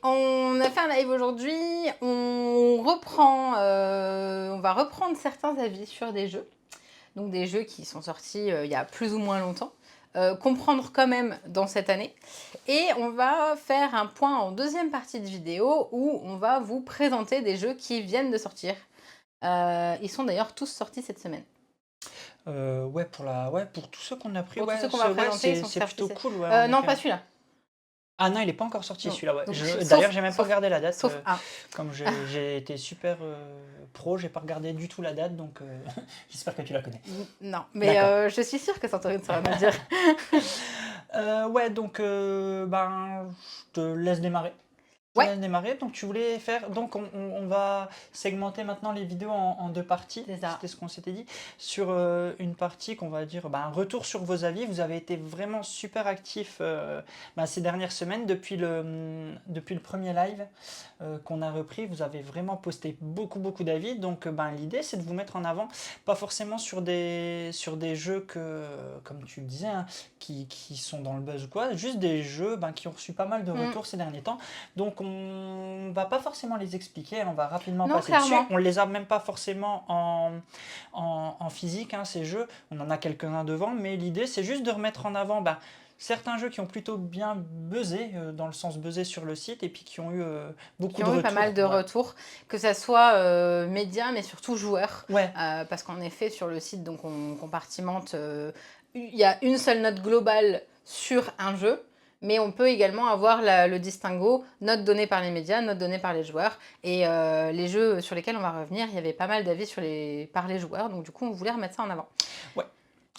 On a fait un live aujourd'hui, on va reprendre certains avis sur des jeux. Donc des jeux qui sont sortis il y a plus ou moins longtemps. Comprendre quand même dans cette année. Et on va faire un point en deuxième partie de vidéo où on va vous présenter des jeux qui viennent de sortir. Ils sont d'ailleurs tous sortis cette semaine. Ouais, pour tous ceux qu'on a pris, Pour tous ouais, ceux qu'on va présenter, ils sont c'est plutôt sortis. cool. Ouais, en Non, effet, pas ouais. celui-là. Ah non, il n'est pas encore sorti Non. celui-là. Ouais. Donc, D'ailleurs, j'ai même pas regardé la date. Sauf un. Comme j'ai été super pro, j'ai pas regardé du tout la date, donc j'espère que tu la connais. Non, mais je suis sûre que Santorine saura me le dire. Ouais, donc ben, je te laisse démarrer. Ouais, Donc tu voulais faire. Donc on va segmenter maintenant les vidéos en deux parties. c'est ça. C'était ce qu'on s'était dit. Sur une partie qu'on va dire un retour sur vos avis. Vous avez été vraiment super actifs ces dernières semaines depuis le premier live qu'on a repris. Vous avez vraiment posté beaucoup d'avis. Donc l'idée c'est de vous mettre en avant, pas forcément sur des jeux comme tu le disais, hein, qui sont dans le buzz ou quoi, juste des jeux qui ont reçu pas mal de retours ces derniers temps. Donc on va pas forcément les expliquer, on va rapidement passer dessus. On les a même pas forcément en physique, hein, ces jeux. On en a quelques-uns devant, mais l'idée c'est juste de remettre en avant certains jeux qui ont plutôt bien buzzé, dans le sens buzzé sur le site, et puis qui ont eu beaucoup de retours. Pas mal de retours, que ça soit médias, mais surtout joueurs. Ouais. Parce qu'en effet, sur le site, donc on compartimente, il y a une seule note globale sur un jeu, mais on peut également avoir le distinguo, note donnée par les médias, note donnée par les joueurs. Et les jeux sur lesquels on va revenir, il y avait pas mal d'avis par les joueurs, donc du coup, on voulait remettre ça en avant. Ouais.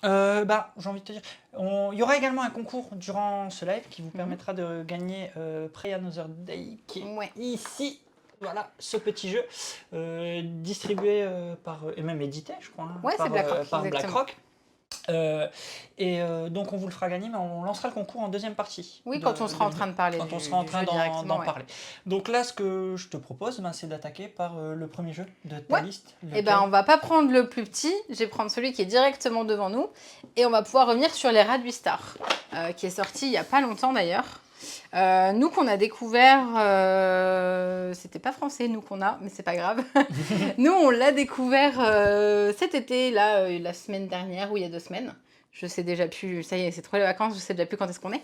J'ai envie de te dire, il y aura également un concours durant ce live qui vous permettra de gagner Prey Another Day, qui est ici. Voilà, ce petit jeu distribué par, et même édité, je crois, par BlackRock. Donc on vous le fera gagner, mais on lancera le concours en deuxième partie. Oui, quand on sera en train de parler. Quand on sera en train d'en parler. Donc là, ce que je te propose, c'est d'attaquer par le premier jeu de ta liste. Et on va pas prendre le plus petit, je vais prendre celui qui est directement devant nous, et on va pouvoir revenir sur les Rats 8 Stars, qui est sorti il y a pas longtemps d'ailleurs. Nous qu'on a découvert, c'était pas français nous qu'on a, mais c'est pas grave. Nous on l'a découvert cet été, là, la semaine dernière ou il y a 2 semaines. Je sais déjà plus, ça y est, c'est trop les vacances, je sais déjà plus quand est-ce qu'on est.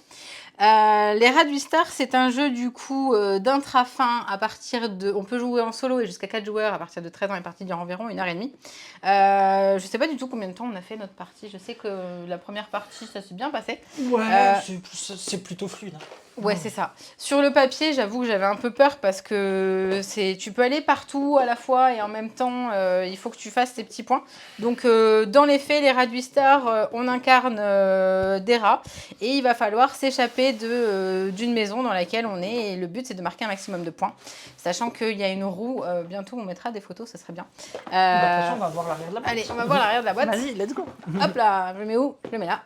Les Rats 8 Stars, c'est un jeu du coup d'intra-fin à partir de... On peut jouer en solo et jusqu'à 4 joueurs à partir de 13 ans et partie dure environ 1h30. Je sais pas du tout combien de temps on a fait notre partie. Je sais que la première partie, ça s'est bien passé. Ouais, c'est plutôt fluide. Ouais, c'est ça. Sur le papier, j'avoue que j'avais un peu peur parce que tu peux aller partout à la fois et en même temps, il faut que tu fasses tes petits points. Donc, dans les faits, les Rats 8 Stars, on incarne des rats et il va falloir s'échapper d'une maison dans laquelle on est. Et le but, c'est de marquer un maximum de points. Sachant qu'il y a une roue, bientôt on mettra des photos, ça serait bien. De toute façon, on va voir l'arrière de la boîte. Allez, on va voir l'arrière de la boîte. Vas-y, let's go. Hop là, je le mets où? Je le mets là.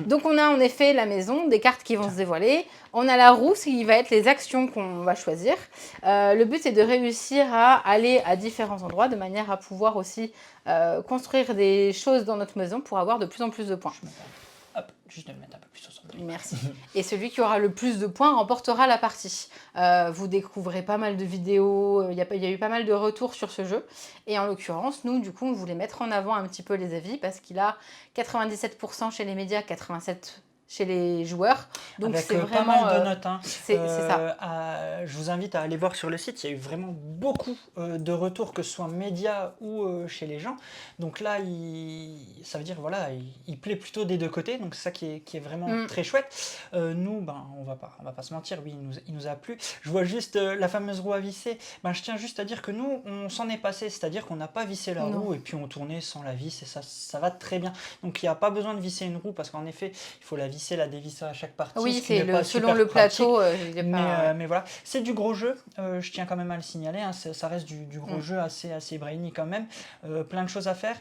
Donc, on a en effet la maison, des cartes qui vont se dévoiler. On a la roue, ce qui va être les actions qu'on va choisir. Le but, c'est de réussir à aller à différents endroits de manière à pouvoir aussi construire des choses dans notre maison pour avoir de plus en plus de points. Hop, juste de le mettre un peu plus au centre. Merci. Et celui qui aura le plus de points remportera la partie. Vous découvrez pas mal de vidéos, il y a eu pas mal de retours sur ce jeu. Et en l'occurrence, nous, du coup, on voulait mettre en avant un petit peu les avis parce qu'il a 97% chez les médias, 87% chez les joueurs. Donc avec c'est vraiment pas mal de notes. Hein. C'est ça. Je vous invite à aller voir sur le site. Il y a eu vraiment beaucoup de retours, que ce soit médias ou chez les gens. Donc là, ça veut dire il plaît plutôt des deux côtés. Donc c'est ça qui est vraiment très chouette. Nous, on va pas se mentir. Oui, il nous a plu. Je vois juste la fameuse roue à visser. Je tiens juste à dire que nous, on s'en est passé. C'est-à-dire qu'on n'a pas vissé la roue et puis on tournait sans la vis et ça va très bien. Donc il n'y a pas besoin de visser une roue parce qu'en effet, il faut la visser, la dévisser à chaque partie. Oui, c'est selon le plateau. Mais voilà, c'est du gros jeu, je tiens quand même à le signaler, hein, ça reste du gros jeu assez brainy quand même, plein de choses à faire.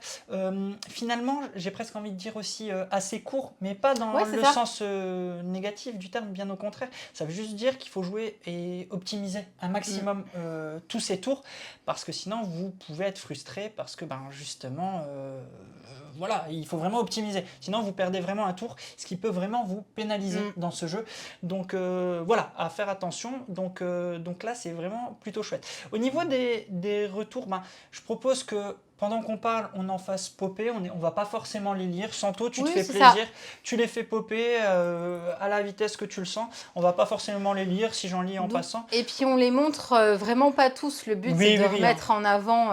Finalement, j'ai presque envie de dire aussi assez court, mais pas dans le sens négatif du terme, bien au contraire. Ça veut juste dire qu'il faut jouer et optimiser un maximum tous ces tours, parce que sinon vous pouvez être frustré, parce que justement, il faut vraiment optimiser. Sinon vous perdez vraiment un tour, ce qui peut vraiment vraiment vous pénaliser dans ce jeu. Donc voilà, à faire attention. Donc là, c'est vraiment plutôt chouette. Au niveau des retours, ben, je propose que pendant qu'on parle, on en fasse popper, on va pas forcément les lire. Santo, tu te Oui, fais c'est ça. plaisir, tu les fais popper à la vitesse que tu le sens. On va pas forcément les lire si j'en lis en passant. Et puis on les montre vraiment pas tous. Le but, c'est de remettre en avant,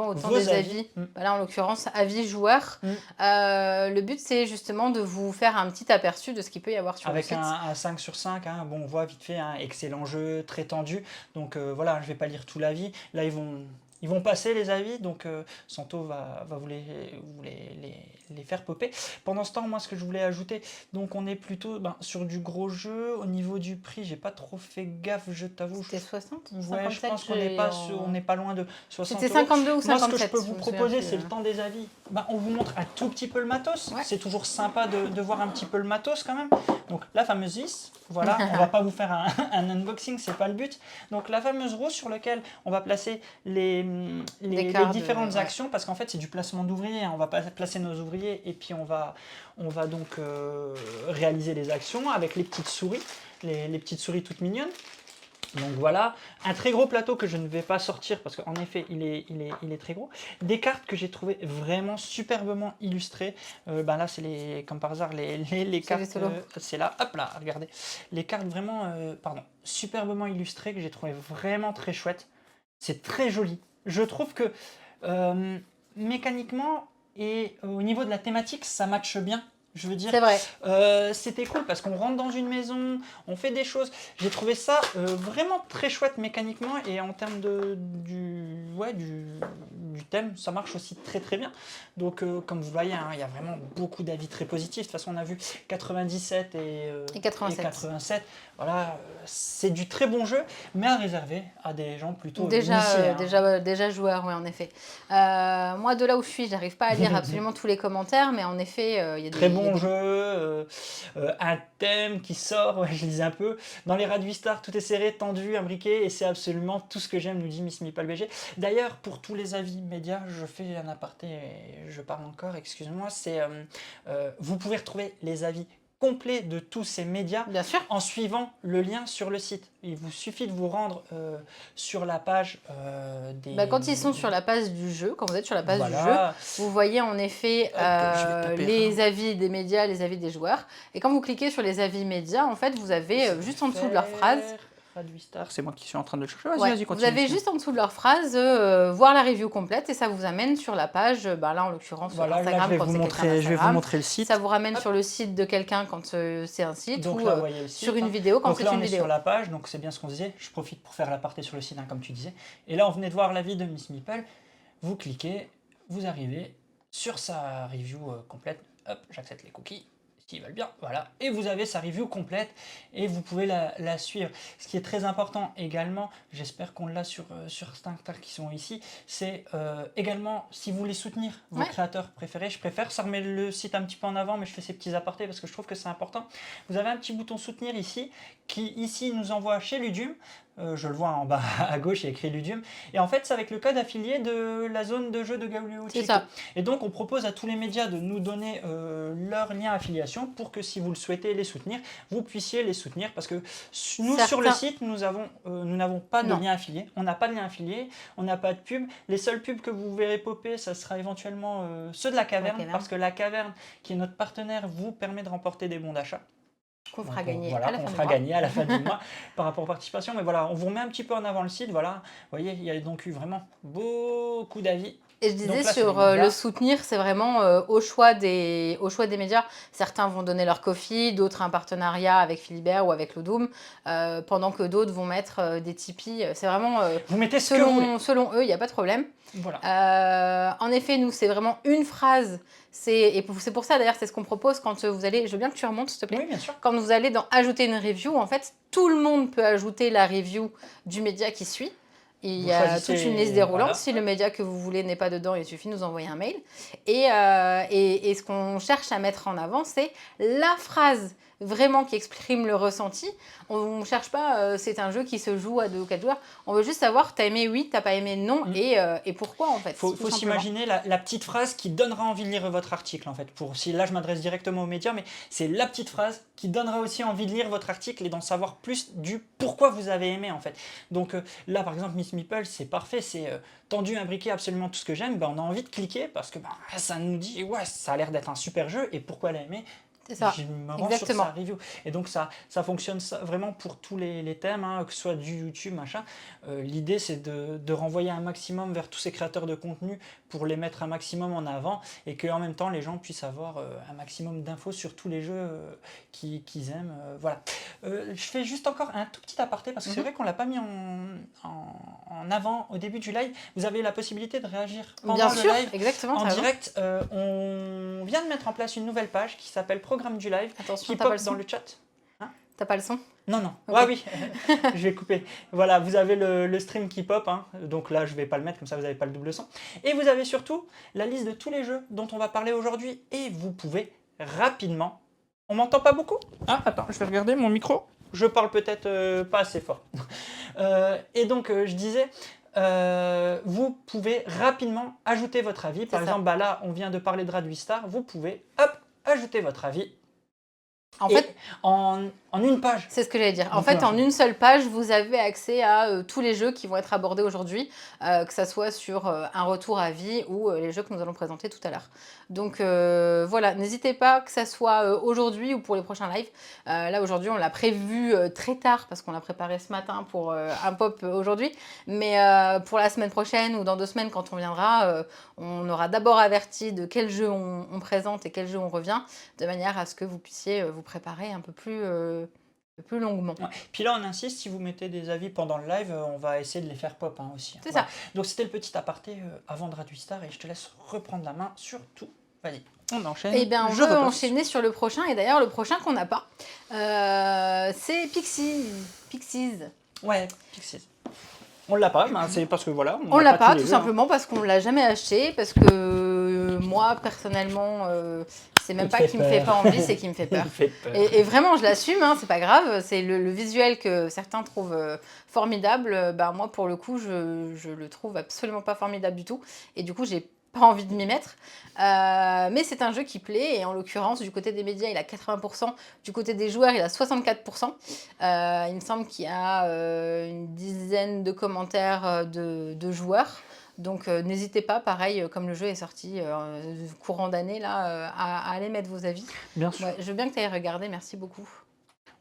autant Vos des avis. avis. Voilà, en l'occurrence, avis joueurs. Le but, c'est justement de vous faire un petit aperçu de ce qu'il peut y avoir sur le Avec site. un 5 sur 5, hein, bon, on voit vite fait, hein, excellent jeu, très tendu. Donc voilà, je vais pas lire tout l'avis. Là, ils vont passer les avis, donc Santo va vous les faire popper. Pendant ce temps, moi, ce que je voulais ajouter, donc on est plutôt sur du gros jeu. Au niveau du prix, j'ai pas trop fait gaffe, je t'avoue. C'était 60 Ouais, je pense qu'on n'est pas loin de 60 C'était euros. 52 ou 57. Moi, ce que je peux vous proposer, c'est le temps des avis. On vous montre un tout petit peu le matos. Ouais. C'est toujours sympa de voir un petit peu le matos quand même. Donc, la fameuse vis, voilà, on va pas vous faire un unboxing, c'est pas le but. Donc, la fameuse roue sur laquelle on va placer les différentes actions, parce qu'en fait, c'est du placement d'ouvriers. Hein. On va placer nos ouvriers et puis on va donc réaliser les actions avec les petites souris, les petites souris toutes mignonnes. Donc voilà, un très gros plateau que je ne vais pas sortir parce qu'en effet il est très gros. Des cartes que j'ai trouvé vraiment superbement illustrées. Là c'est comme par hasard les cartes, c'est là, hop là, regardez. Les cartes vraiment, superbement illustrées que j'ai trouvé vraiment très chouettes. C'est très joli. Je trouve que mécaniquement et au niveau de la thématique ça matche bien. Je veux dire, c'est vrai. C'était cool parce qu'on rentre dans une maison, on fait des choses. J'ai trouvé ça vraiment très chouette mécaniquement et en termes du thème, ça marche aussi très très bien. Donc comme vous voyez, hein, il y a vraiment beaucoup d'avis très positifs. De toute façon, on a vu 97 et 87. Voilà, c'est du très bon jeu, mais à réserver à des gens plutôt initiés, hein. Déjà joueurs, oui, en effet. Moi, de là où je suis, j'arrive pas à lire absolument tous les commentaires, mais en effet, il y a des... Très bon jeu, un thème qui sort, ouais, je lisais un peu. Dans les Radwistars, tout est serré, tendu, imbriqué, et c'est absolument tout ce que j'aime, nous dit Miss Meeple BG. D'ailleurs, pour tous les avis médias, je fais un aparté, et je parle encore, excuse-moi, c'est vous pouvez retrouver les avis complet de tous ces médias en suivant le lien sur le site. Il vous suffit de vous rendre sur la page quand ils sont sur la page du jeu, quand vous êtes sur la page du jeu, vous voyez en effet les avis des médias, les avis des joueurs. Et quand vous cliquez sur les avis médias, en fait, vous avez juste en dessous de leur phrase... Radwistar, c'est moi qui suis en train de le chercher. Vas-y, continue. Vous avez juste en dessous de leur phrase voir la review complète et ça vous amène sur la page, là en l'occurrence sur Instagram là, je vais vous montrer le site. Ça vous ramène sur le site de quelqu'un quand c'est un site donc, ou là, voyez le site, sur une vidéo quand c'est une vidéo. Donc là on est sur la page, donc c'est bien ce qu'on disait. Je profite pour faire l'aparté sur le site, hein, comme tu disais. Et là on venait de voir l'avis de Miss Meeple. Vous cliquez, vous arrivez sur sa review complète. Hop, j'accepte les cookies. S'ils veulent bien, voilà, et vous avez sa review complète et vous pouvez la suivre. Ce qui est très important également, j'espère qu'on l'a sur Starter qui sont ici, c'est également si vous voulez soutenir vos créateurs préférés, ça remet le site un petit peu en avant, mais je fais ces petits apartés parce que je trouve que c'est important. Vous avez un petit bouton soutenir ici, qui ici nous envoie chez Ludium. Je le vois en bas à gauche, il y a écrit Ludium. Et en fait, c'est avec le code affilié de la zone de jeu de Gauloises. C'est ça. Et donc, on propose à tous les médias de nous donner leur lien affiliation pour que si vous le souhaitez les soutenir, vous puissiez les soutenir. Parce que nous, sur le site, nous n'avons pas de lien affilié. On n'a pas de lien affilié, on n'a pas de pub. Les seuls pubs que vous verrez popper, ça sera éventuellement ceux de la caverne. Parce que la caverne, qui est notre partenaire, vous permet de remporter des bons d'achat. Qu'on fera gagner à la fin du mois par rapport aux participations. Mais voilà, on vous remet un petit peu en avant le site. Voilà, vous voyez, il y a donc eu vraiment beaucoup d'avis. Et je disais sur le soutenir, c'est vraiment au choix des médias. Certains vont donner leur Ko-fi, d'autres un partenariat avec Philibert ou avec Ludum, pendant que d'autres vont mettre des Tipeee. C'est vraiment vous mettez selon eux, il n'y a pas de problème. Voilà. En effet, nous, c'est vraiment une phrase. Et c'est pour ça, d'ailleurs, c'est ce qu'on propose quand vous allez... Je veux bien que tu remontes, s'il te plaît. Oui, bien sûr. Quand vous allez dans Ajouter une review, en fait, tout le monde peut ajouter la review du média qui suit. Il y a toute une liste déroulante. Voilà. Si le média que vous voulez n'est pas dedans, il suffit de nous envoyer un mail. Et ce qu'on cherche à mettre en avant, c'est la phrase vraiment qui exprime le ressenti. On ne cherche pas, c'est un jeu qui se joue à 2 ou 4 joueurs. On veut juste savoir, t'as aimé oui, t'as pas aimé non, et pourquoi en fait. Faut tout simplement. s'imaginer la petite phrase qui donnera envie de lire votre article en fait. Si là je m'adresse directement aux médias, mais c'est la petite phrase qui donnera aussi envie de lire votre article et d'en savoir plus du pourquoi vous avez aimé en fait. Donc là par exemple Miss Meeple c'est parfait, c'est tendu, imbriqué, absolument tout ce que j'aime. On a envie de cliquer parce que ça nous dit ouais ça a l'air d'être un super jeu et pourquoi elle a aimé. C'est ça, Je me rends sur exactement. sa review. Et donc ça fonctionne vraiment pour tous les thèmes, hein, que ce soit du YouTube, machin. L'idée c'est de renvoyer un maximum vers tous ces créateurs de contenu pour les mettre un maximum en avant et qu'en même temps les gens puissent avoir un maximum d'infos sur tous les jeux qu'ils aiment. Voilà. Je fais juste encore un tout petit aparté parce que c'est vrai qu'on l'a pas mis en avant au début du live. Vous avez la possibilité de réagir pendant Bien le sûr, live. exactement. En t'as raison. direct, on vient de mettre en place une nouvelle page qui s'appelle Programme du live, Attention, qui t'as pas pop le dans son. le chat. T'as pas le son. Non, non. Ok. Ouais, oui, je vais couper. Voilà, vous avez le stream qui pop, hein. Donc là, je vais pas le mettre, comme ça vous n'avez pas le double son. Et vous avez surtout la liste de tous les jeux dont on va parler aujourd'hui. Et vous pouvez rapidement... On m'entend pas beaucoup? Ah, attends, je vais regarder mon micro. Je parle peut-être pas assez fort. Et donc, je disais... vous pouvez rapidement ajouter votre avis. Par exemple, là, on vient de parler de Radwistar. Vous pouvez, hop, ajouter votre avis. En fait, en une page. c'est ce que j'allais dire. En fait, en une seule page, vous avez accès à tous les jeux qui vont être abordés aujourd'hui, que ça soit sur un retour à vie ou les jeux que nous allons présenter tout à l'heure. Donc voilà, n'hésitez pas que ça soit aujourd'hui ou pour les prochains lives. Là, aujourd'hui, on l'a prévu très tard parce qu'on l'a préparé ce matin pour un pop aujourd'hui. Mais pour la semaine prochaine ou dans 2 semaines, quand on viendra, on aura d'abord averti de quel jeu on présente et quel jeu on revient, de manière à ce que vous puissiez vous préparer un peu plus longuement. Ouais. Puis là, on insiste, si vous mettez des avis pendant le live, on va essayer de les faire pop aussi. C'est ça. Donc c'était le petit aparté avant de Radwistar et je te laisse reprendre la main sur tout. Vas-y, on enchaîne. Eh bien, on va enchaîner sur le prochain. Et d'ailleurs, le prochain qu'on n'a pas, c'est Pixies. Ouais, Pixies. On l'a pas, c'est parce que voilà. On l'a pas, tout simplement parce qu'on l'a jamais acheté, parce que moi, personnellement, c'est même pas qu'il me fait pas envie, c'est qu'il me fait peur. Et vraiment, je l'assume, hein, c'est pas grave. C'est le visuel que certains trouvent formidable. Moi, pour le coup, je le trouve absolument pas formidable du tout. Et du coup, j'ai pas envie de m'y mettre. Mais c'est un jeu qui plaît, et en l'occurrence, du côté des médias, il a 80%, du côté des joueurs, il a 64%. Il me semble qu'il y a une dizaine de commentaires de joueurs. Donc n'hésitez pas, pareil, comme le jeu est sorti courant d'année, là, à aller mettre vos avis. Bien sûr. Ouais, je veux bien que tu ailles regarder, merci beaucoup.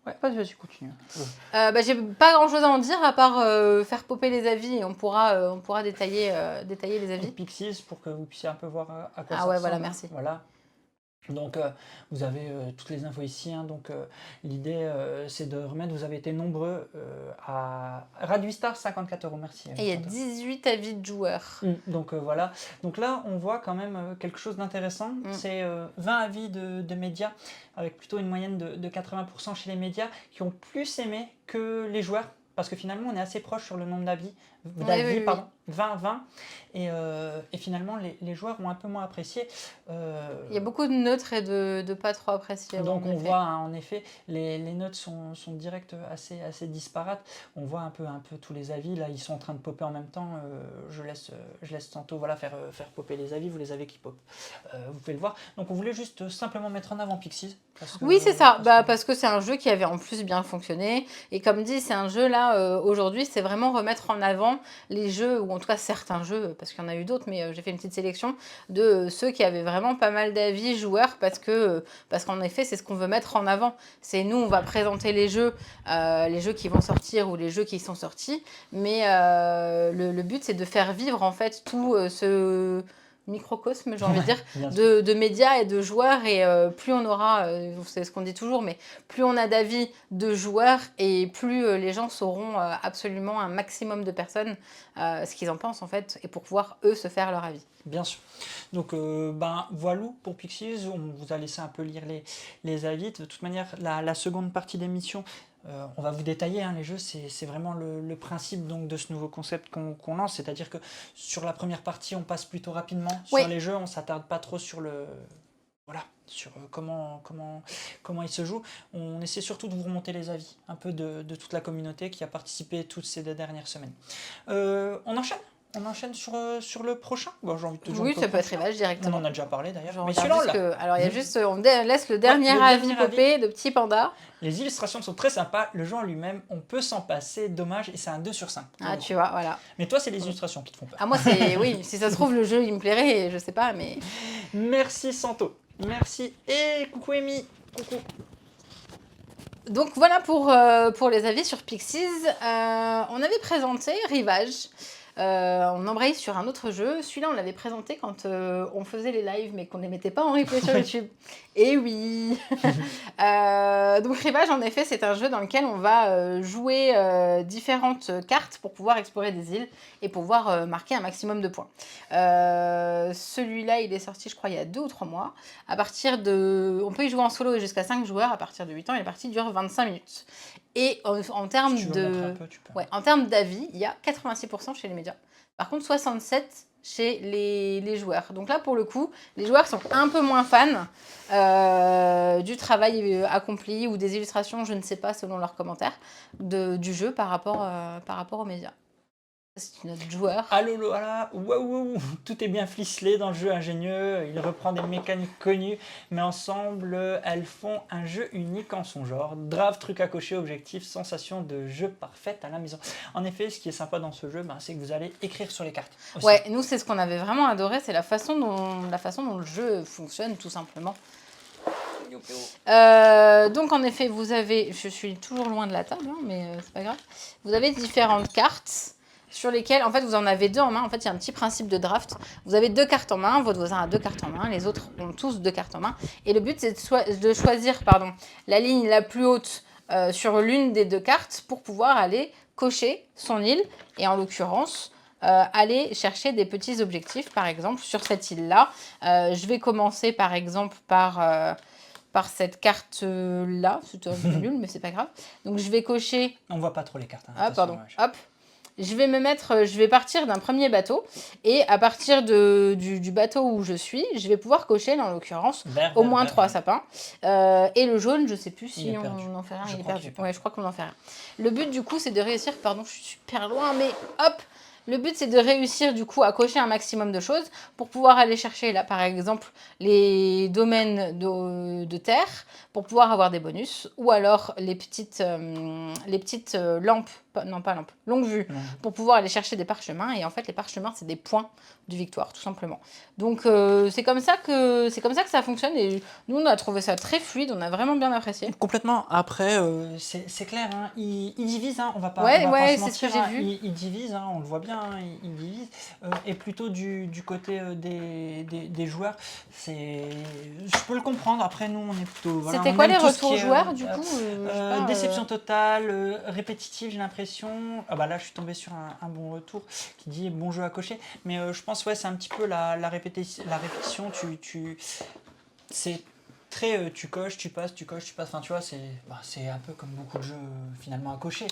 Ouais, vas-y, continue. J'ai pas grand chose à en dire à part faire popper les avis et on pourra détailler les avis. Pixies pour que vous puissiez un peu voir à quoi ça Ah ouais, ressemble. voilà, merci. Voilà. Donc vous avez toutes les infos ici, hein. Donc l'idée c'est de remettre, vous avez été nombreux à Radwistar 54 €, merci. Et il y a 18 avis de joueurs. Donc voilà, donc là on voit quand même quelque chose d'intéressant, c'est 20 avis de médias avec plutôt une moyenne de 80% chez les médias qui ont plus aimé que les joueurs. Parce que finalement, on est assez proche sur le nombre d'avis, oui. 20. Et finalement, les joueurs ont un peu moins apprécié. Il y a beaucoup de neutres et de pas trop appréciés. Donc on voit, hein, en effet, les notes sont directes assez disparates. On voit un peu tous les avis. Là, ils sont en train de popper en même temps. Je laisse tantôt faire popper les avis. Vous les avez qui pop. Vous pouvez le voir. Donc on voulait juste simplement mettre en avant Pixies. Oui, c'est ça. Parce que c'est un jeu qui avait en plus bien fonctionné. Et comme dit, c'est un jeu là, aujourd'hui, c'est vraiment remettre en avant les jeux, ou en tout cas certains jeux, parce qu'il y en a eu d'autres, mais j'ai fait une petite sélection de ceux qui avaient vraiment pas mal d'avis joueurs, parce qu'en effet, c'est ce qu'on veut mettre en avant. C'est nous, on va présenter les jeux qui vont sortir ou les jeux qui sont sortis, mais le but, c'est de faire vivre en fait tout ce microcosme, j'ai envie de dire, de médias et de joueurs, et plus on aura, c'est ce qu'on dit toujours, mais plus on a d'avis de joueurs et plus les gens sauront absolument un maximum de personnes ce qu'ils en pensent en fait, et pour pouvoir eux se faire leur avis. Bien sûr. Donc voilà pour Pixies, on vous a laissé un peu lire les avis. De toute manière, la seconde partie d'émission, on va vous détailler, hein, les jeux, c'est vraiment le principe donc, de ce nouveau concept qu'on lance, c'est-à-dire que sur la première partie, on passe plutôt rapidement sur les jeux, on ne s'attarde pas trop sur le... Voilà. sur comment il se joue. On essaie surtout de vous remonter les avis, un peu de toute la communauté qui a participé toutes ces 2 dernières semaines. On enchaîne sur le prochain. Bon, j'ai envie de te dire, Oui, on peut ça peut être prendre Rivage on directement. en a déjà parlé d'ailleurs. Je Mais regarde celui-là, juste là, alors, il y a juste, laisse le dernier le avis dernier avis. popper de petit panda. les illustrations sont très sympas. Le jeu en lui-même, on peut s'en passer. Dommage, et c'est un 2/5. Ah, tu vois, voilà. Mais toi, c'est les illustrations qui te font peur. Ah, moi, oui, si ça se trouve, le jeu, il me plairait, je sais pas, mais... Merci Santo. Merci. Et coucou Amy. Coucou. Donc voilà pour les avis sur Pixies. On avait présenté Rivage. On embraye sur un autre jeu. Celui-là, on l'avait présenté quand on faisait les lives, mais qu'on ne les mettait pas en replay sur YouTube. Et oui. Donc Rivage, en effet, c'est un jeu dans lequel on va jouer différentes cartes pour pouvoir explorer des îles et pouvoir marquer un maximum de points. Celui-là, il est sorti, je crois, il y a 2 ou 3 mois. On peut y jouer en solo et jusqu'à 5 joueurs. À partir de 8 ans, et la partie dure 25 minutes. Et en termes Si tu veux montrer un peu, tu peux. en termes d'avis, il y a 86% chez les médias. Par contre, 67% chez les joueurs. Donc là, pour le coup, les joueurs sont un peu moins fans du travail accompli ou des illustrations, je ne sais pas, selon leurs commentaires, du jeu par rapport aux médias. C'est notre joueur. Allô, voilà, waouh, tout est bien ficelé dans le jeu ingénieux, il reprend des mécaniques connues, mais ensemble, elles font un jeu unique en son genre. Drave, truc à cocher, objectif, sensation de jeu parfaite à la maison. En effet, ce qui est sympa dans ce jeu, c'est que vous allez écrire sur les cartes aussi. Ouais, nous, c'est ce qu'on avait vraiment adoré, c'est la façon dont le jeu fonctionne, tout simplement. Donc en effet, je suis toujours loin de la table, hein, mais c'est pas grave. Vous avez différentes cartes sur lesquelles, en fait, vous en avez 2 en main. En fait, il y a un petit principe de draft. Vous avez 2 cartes en main, votre voisin a 2 cartes en main, les autres ont tous 2 cartes en main. Et le but, c'est de choisir la ligne la plus haute sur l'une des 2 cartes pour pouvoir aller cocher son île. Et en l'occurrence, aller chercher des petits objectifs, par exemple, sur cette île-là. Je vais commencer, par exemple, par cette carte-là. C'est un peu nul, mais c'est pas grave. Donc, je vais cocher... On voit pas trop les cartes. Hein, ah, pardon. Hop. Je vais partir d'un premier bateau. Et à partir du bateau où je suis, je vais pouvoir cocher, en l'occurrence, au moins 3 sapins. Et le jaune, je sais plus si on en fait rien. Il est perdu. Ouais, je crois qu'on en fait rien. Le but, du coup, c'est de réussir... Pardon, je suis super loin, mais hop. Le but, c'est de réussir, du coup, à cocher un maximum de choses pour pouvoir aller chercher, là, par exemple, les domaines de terre pour pouvoir avoir des bonus, ou alors les petites lampes, non pas lampes, longue vue, pour pouvoir aller chercher des parchemins. Et en fait, les parchemins, c'est des points de victoire, tout simplement. Donc, c'est comme ça que ça fonctionne. Et nous, on a trouvé ça très fluide, on a vraiment bien apprécié. Complètement. Après, c'est clair, hein, il divise, hein, on va pas ouais, se mentir, c'est ce que j'ai vu. Il divise, hein, on le voit bien, hein, il divise. Et plutôt du côté des joueurs, je peux le comprendre. Après, nous, on est plutôt... Voilà, c'était quoi les retours joueurs, du coup déception totale, répétitive, j'ai l'impression. Ah bah là, je suis tombé sur un bon retour qui dit bon jeu à cocher. Mais je pense, ouais, c'est un petit peu la répétition. C'est très tu coches, tu passes. Enfin, tu vois, c'est un peu comme beaucoup de jeux finalement à cocher.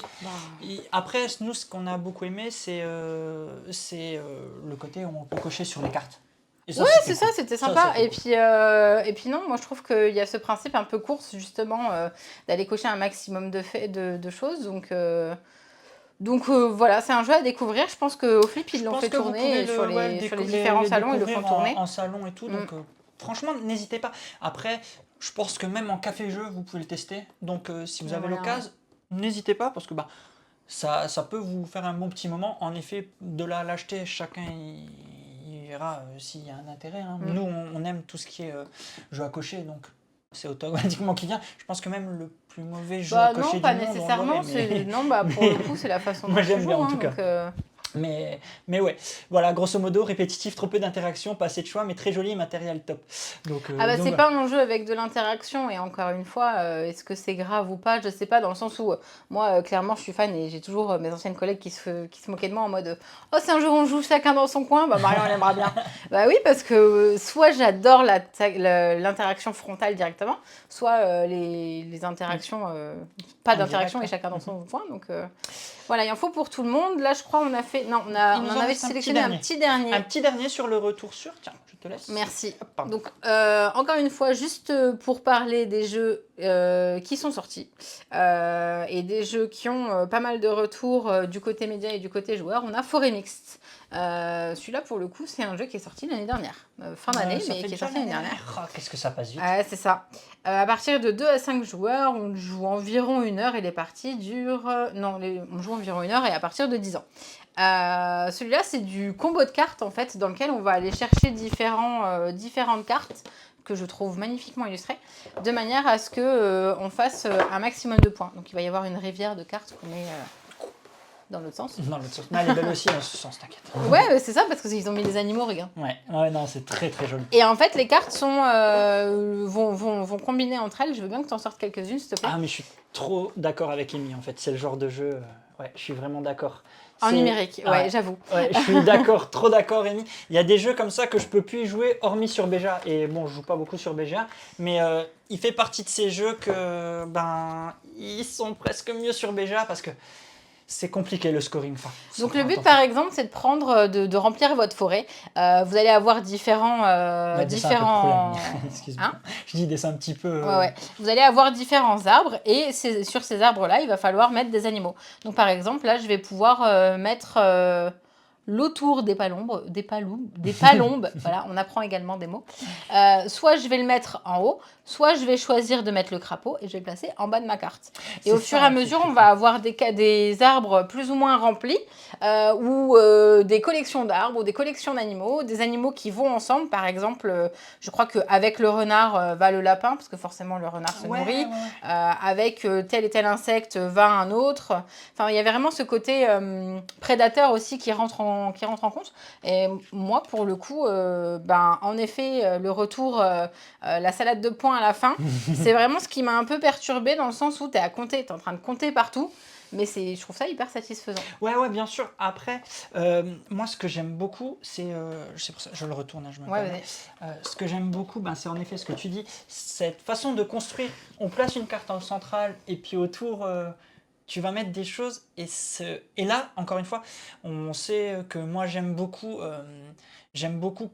Et après, nous, ce qu'on a beaucoup aimé, c'est le côté où on peut cocher sur les cartes. Ça, ouais, c'est cool. Ça, c'était sympa. Et puis non, moi je trouve qu'il y a ce principe un peu course justement d'aller cocher un maximum de choses. Donc voilà, c'est un jeu à découvrir. Je pense qu'au Flip, ils l'ont fait tourner sur les différents salons, ils le font tourner. En salon et tout, donc franchement, n'hésitez pas. Après, je pense que même en café-jeu, vous pouvez le tester. Donc si vous avez l'occasion, n'hésitez pas parce que ça peut vous faire un bon petit moment. En effet, de là à l'acheter, chacun il verra s'il y a un intérêt. Hein. Nous, on aime tout ce qui est jeu à cocher, donc c'est automatiquement qui vient. Je pense que même le plus mauvais jeu à cocher du monde... Non, pas nécessairement. Non, pour le coup, c'est la façon dont moi, j'aime bien, en tout cas. Mais ouais, voilà, grosso modo, répétitif, trop peu d'interaction, pas assez de choix, mais très joli, matériel top. Donc, c'est pas un jeu avec de l'interaction, et encore une fois, est-ce que c'est grave ou pas? Je sais pas, dans le sens où, moi, clairement, je suis fan, et j'ai toujours mes anciennes collègues qui se moquaient de moi en mode « Oh, c'est un jeu où on joue chacun dans son coin », Marion, elle aimera bien. Bah oui, parce que soit j'adore l'interaction frontale directement, soit les interactions, pas d'interaction et chacun dans son coin, donc... Voilà, il en faut pour tout le monde. Là, je crois on a fait avait, non, on en avait reste un petit sélectionné un dernier. petit dernier. Un petit dernier sur le retour sûr. Tiens, je te laisse. Merci. Hop, pardon. Donc, encore une fois, juste pour parler des jeux qui sont sortis et des jeux qui ont pas mal de retours du côté média et du côté joueur, on a Forêt Mixte. Celui-là, pour le coup, c'est un jeu qui est sorti l'année dernière, fin d'année, Ça mais fait qui est déjà sorti l'année dernière. Oh, qu'est-ce que ça passe vite. Ouais, c'est ça. À partir de 2 à 5 joueurs, on joue environ 1 heure et les parties durent... on joue environ 1 heure et à partir de 10 ans. Celui-là, c'est du combo de cartes, en fait, dans lequel on va aller chercher différentes cartes que je trouve magnifiquement illustrées, de manière à ce qu'on fasse un maximum de points. Donc, il va y avoir une rivière de cartes qu'on met dans l'autre sens. Dans l'autre sens. Non, elle est belle aussi dans ce sens, t'inquiète. Ouais, c'est ça, parce qu'ils ont mis les animaux, regarde. Ouais, non, c'est très très joli. Et en fait, les cartes vont combiner entre elles. Je veux bien que tu en sortes quelques-unes, s'il te plaît. Ah, mais je suis trop d'accord avec Amy, en fait. C'est le genre de jeu... ouais, je suis vraiment d'accord. En numérique, ouais, j'avoue. Ouais, je suis d'accord, trop d'accord, Amy. Il y a des jeux comme ça que je peux plus y jouer, hormis sur BGA. Et bon, je joue pas beaucoup sur BGA, mais il fait partie de ces jeux que, ils sont presque mieux sur BGA parce que c'est compliqué le scoring. Enfin, donc le but, par exemple, c'est de prendre, de remplir votre forêt. Vous allez avoir différents... Excuse-moi. Hein, je dis dessin un petit peu... ouais. Vous allez avoir différents arbres et sur ces arbres-là, il va falloir mettre des animaux. Donc par exemple, là, je vais pouvoir mettre l'autour des palombes, voilà, on apprend également des mots. Soit je vais le mettre en haut, soit je vais choisir de mettre le crapaud et je vais le placer en bas de ma carte. Et au fur et à mesure, on va avoir des arbres plus ou moins remplis ou des collections d'arbres ou des collections d'animaux, des animaux qui vont ensemble. Par exemple, je crois qu'avec le renard va le lapin, parce que forcément le renard se nourrit. Avec tel et tel insecte va un autre. Enfin, il y avait vraiment ce côté prédateur aussi qui rentre en compte. Et moi, pour le coup, en effet, le retour, la salade de points à la fin, c'est vraiment ce qui m'a un peu perturbée dans le sens où tu es en train de compter partout. Mais je trouve ça hyper satisfaisant. Ouais, bien sûr. Moi, ce que j'aime beaucoup, c'est pour ça, je le retourne, je me permets. Ce que j'aime beaucoup, c'est en effet ce que tu dis, cette façon de construire. On place une carte en centrale et puis autour, tu vas mettre des choses. Et là, encore une fois, on sait que moi, j'aime beaucoup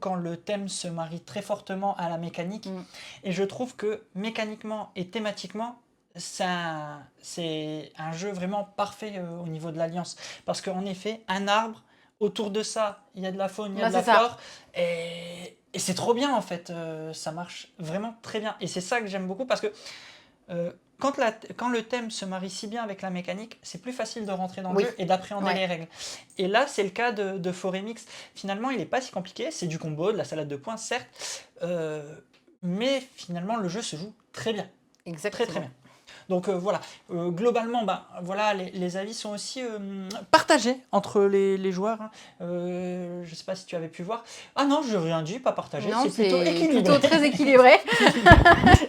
quand le thème se marie très fortement à la mécanique. Et je trouve que mécaniquement et thématiquement, c'est un jeu vraiment parfait au niveau de l'alliance. Parce qu'en effet, un arbre, autour de ça, il y a de la faune, il y a de la flore. Et c'est trop bien, en fait. Ça marche vraiment très bien. Et c'est ça que j'aime beaucoup parce que quand le thème se marie si bien avec la mécanique, c'est plus facile de rentrer dans le jeu et d'appréhender les règles. Et là, c'est le cas de Forêt Mixte. Finalement, il n'est pas si compliqué. C'est du combo, de la salade de points, certes. Mais finalement, le jeu se joue très bien. Exactement. Très, très bien. Donc voilà, globalement, les avis sont aussi partagés entre les joueurs. Je ne sais pas si tu avais pu voir. Ah non, je n'ai rien dit, pas partagé. Non, c'est plutôt équilibré. Plutôt très équilibré.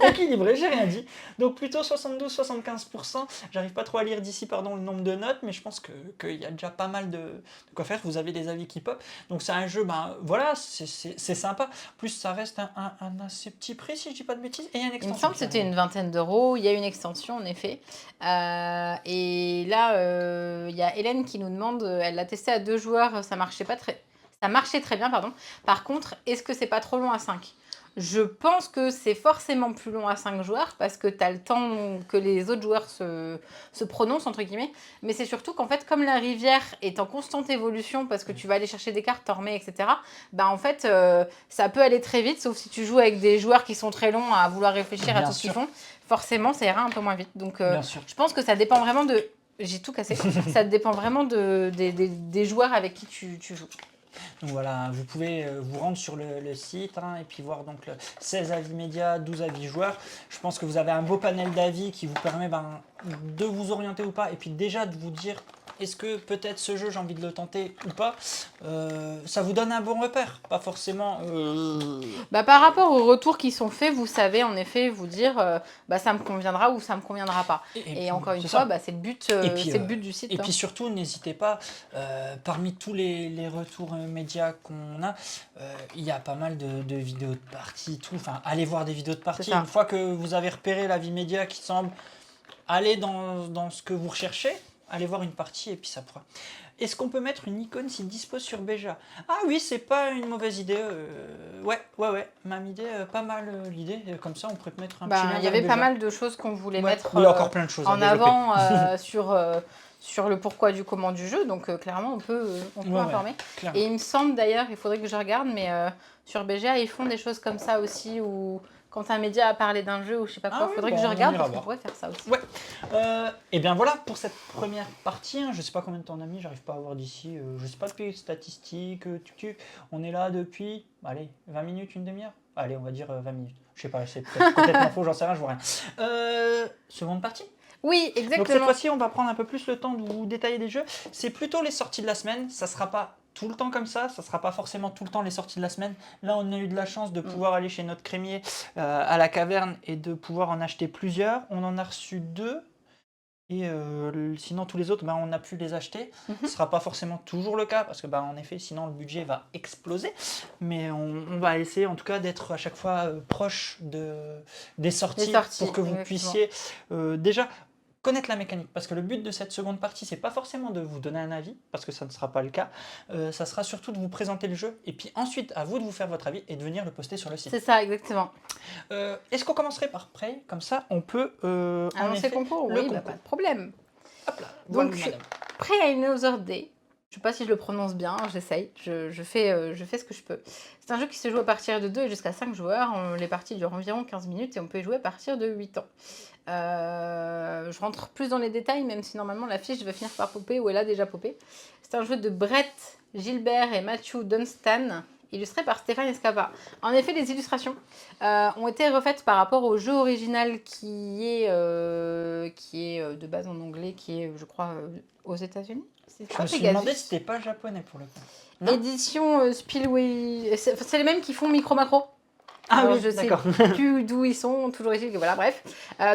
Équilibré, j'ai rien dit. Donc plutôt 72-75%. J'arrive pas trop à lire d'ici, le nombre de notes, mais je pense qu'il y a déjà pas mal de quoi faire. Vous avez des avis qui pop. Donc c'est un jeu, c'est sympa. Plus ça reste un assez petit prix, si je dis pas de bêtises. Et il y a une extension. Il me semble que c'était une vingtaine d'euros. Il y a une extension, en effet. Et là, il y a Hélène qui nous demande, elle l'a testé à 2 joueurs, ça marchait très bien, pardon. Par contre, est-ce que c'est pas trop long à 5 ? Je pense que c'est forcément plus long à 5 joueurs parce que tu as le temps que les autres joueurs se prononcent, entre guillemets. Mais c'est surtout qu'en fait, comme la rivière est en constante évolution parce que tu vas aller chercher des cartes, t'en remets, etc., en fait, ça peut aller très vite, sauf si tu joues avec des joueurs qui sont très longs à vouloir réfléchir à tout ce qu'ils font. Forcément, ça ira un peu moins vite. Donc, je pense que ça dépend vraiment de... J'ai tout cassé. Ça dépend vraiment des joueurs avec qui tu joues. Donc voilà, vous pouvez vous rendre sur le site et puis voir donc 16 avis médias, 12 avis joueurs. Je pense que vous avez un beau panel d'avis qui vous permet de vous orienter ou pas et puis déjà de vous dire est-ce que peut-être ce jeu j'ai envie de le tenter ou pas. Ça vous donne un bon repère, pas forcément... par rapport aux retours qui sont faits, vous savez en effet vous dire ça me conviendra ou ça me conviendra pas. Et encore une fois, c'est le but du site. Et puis surtout, n'hésitez pas, parmi tous les retours médias qu'on a, il y a pas mal de vidéos de parties, allez voir des vidéos de parties. Une fois que vous avez repéré l'avis média qui semble aller dans ce que vous recherchez, aller voir une partie et puis ça pourra. Est-ce qu'on peut mettre une icône s'il dispose sur Béja? Ah oui, c'est pas une mauvaise idée. Ouais. Même idée, pas mal l'idée. Comme ça, on pourrait mettre un petit lien Il y vers avait pas Béja. mal de choses qu'on voulait mettre Il y a encore plein de choses à en développer. avant sur le pourquoi du comment du jeu. Donc clairement, on peut informer. Clairement. Et il me semble d'ailleurs, il faudrait que je regarde, mais sur BGA, ils font des choses comme ça aussi où quand un média a parlé d'un jeu ou je sais pas quoi, il faudrait que je regarde parce qu'on pourrait faire ça aussi. Ouais. Et bien voilà pour cette première partie. Je sais pas combien de temps on a mis, j'arrive pas à voir d'ici. Je sais pas depuis statistiques. On est là depuis, allez, 20 minutes, une demi-heure. Allez, on va dire 20 minutes. Je sais pas, c'est peut-être complètement faux, j'en sais rien, je vois rien. Seconde partie. Oui, exactement. Donc cette fois-ci, on va prendre un peu plus le temps de vous détailler des jeux. C'est plutôt les sorties de la semaine. Ça sera pas tout le temps comme ça sera pas forcément tout le temps les sorties de la semaine. Là, on a eu de la chance de pouvoir aller chez notre crémier à la caverne et de pouvoir en acheter plusieurs. On en a reçu 2. Et sinon, tous les autres, on a pu les acheter. Ce ne sera pas forcément toujours le cas parce que, en effet, sinon le budget va exploser. Mais on va essayer en tout cas d'être à chaque fois proche des sorties pour que vous puissiez déjà connaître la mécanique. Parce que le but de cette seconde partie, c'est pas forcément de vous donner un avis, parce que ça ne sera pas le cas. Ça sera surtout de vous présenter le jeu. Et puis ensuite, à vous de vous faire votre avis et de venir le poster sur le site. C'est ça, exactement. Est-ce qu'on commencerait par Prey? Comme ça, on peut annoncer le concours. Oui, concours. Pas de problème. Hop là. Donc, Prey Another Day. Je sais pas si je le prononce bien, j'essaye. Je fais ce que je peux. C'est un jeu qui se joue à partir de 2 et jusqu'à 5 joueurs. Les parties durent environ 15 minutes et on peut y jouer à partir de 8 ans. Je rentre plus dans les détails, même si normalement la fiche va finir par popper ou elle a déjà popé. C'est un jeu de Brett Gilbert et Matthew Dunstan, illustré par Stéphane Escapa. En effet, les illustrations ont été refaites par rapport au jeu original qui est de base en anglais, qui est, je crois, aux États-Unis. Je me suis demandé si c'était pas japonais pour le coup. Non, édition Spillway. C'est les mêmes qui font Micro Macro. Ah Alors, oui, je sais d'accord. plus d'où ils sont, toujours ici, voilà, bref.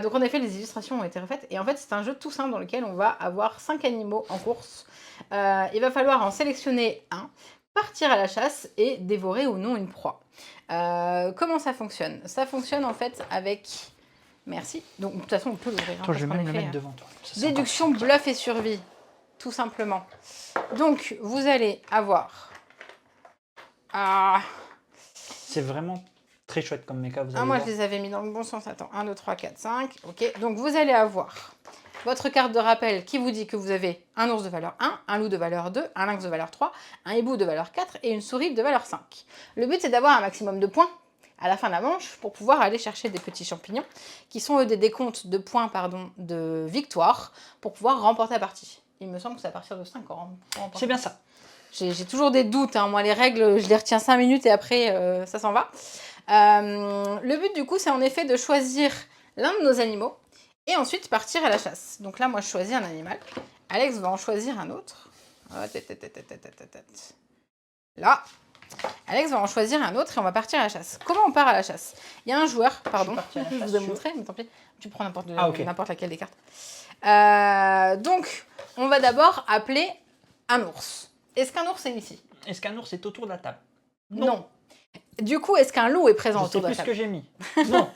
Donc en effet, les illustrations ont été refaites. Et en fait, c'est un jeu tout simple dans lequel on va avoir 5 animaux en course. Il va falloir en sélectionner un, partir à la chasse et dévorer ou non une proie. Comment ça fonctionne? Ça fonctionne en fait avec... Merci. Donc de toute façon, on peut l'ouvrir. Attends, je vais même le mettre devant toi. Déduction, bluff et survie, tout simplement. Donc, vous allez avoir... C'est vraiment très chouette comme méca. Vous allez moi, voir. je les avais mis dans le bon sens. Attends, 1, 2, 3, 4, 5. Ok, donc vous allez avoir votre carte de rappel qui vous dit que vous avez un ours de valeur 1, un loup de valeur 2, un lynx de valeur 3, un hibou de valeur 4 et une souris de valeur 5. Le but, c'est d'avoir un maximum de points à la fin de la manche pour pouvoir aller chercher des petits champignons qui sont eux des décomptes de points de victoire pour pouvoir remporter la partie. Il me semble que c'est à partir de 5 ans. C'est bien ça. J'ai toujours des doutes. Moi, les règles, je les retiens 5 minutes et après, ça s'en va. Le but, du coup, c'est en effet de choisir l'un de nos animaux et ensuite partir à la chasse. Donc là, moi, je choisis un animal. Alex va en choisir un autre. Là. Alex va en choisir un autre et on va partir à la chasse. Comment on part à la chasse? Il y a un joueur, pardon, je vous ai montré, mais tant pis, tu prends n'importe laquelle des cartes. Donc, on va d'abord appeler un ours. Est-ce qu'un ours est ici? Est-ce qu'un ours est autour de la table? Non. Du coup, est-ce qu'un loup est présent autour de la table? C'est plus ce que j'ai mis. Non.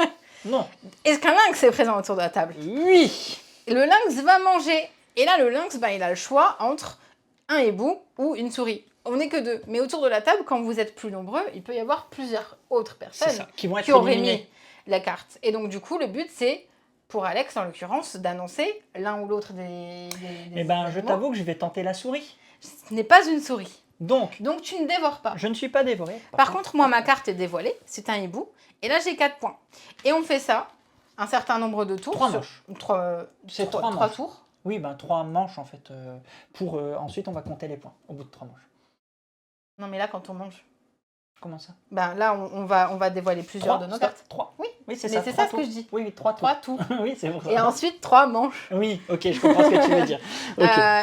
Non. Est-ce qu'un lynx est présent autour de la table? Oui. Le lynx va manger. Et là, le lynx, il a le choix entre un hibou ou une souris. On n'est que 2. Mais autour de la table, quand vous êtes plus nombreux, il peut y avoir plusieurs autres personnes qui vont être qui auraient mis la carte. Et donc, du coup, le but, c'est, pour Alex, en l'occurrence, d'annoncer l'un ou l'autre des je t'avoue que je vais tenter la souris. Ce n'est pas une souris. Donc, tu ne dévores pas. Je ne suis pas dévoré. Par contre, moi, ma carte est dévoilée. C'est un hibou. Et là, j'ai 4 points. Et on fait ça un certain nombre de tours. 3 manches. C'est 3 tours. Oui, 3 manches, en fait. Ensuite, on va compter les points au bout de 3 manches. Non, mais là, quand on mange... Comment ça? Là, on va dévoiler plusieurs de nos cartes. 3. Oui, c'est ça. C'est ça ce que je dis. Oui, 3 tours. 3 tours. Oui, c'est pour ça. Et ensuite, 3 manches. Oui, ok, je comprends ce que tu veux dire.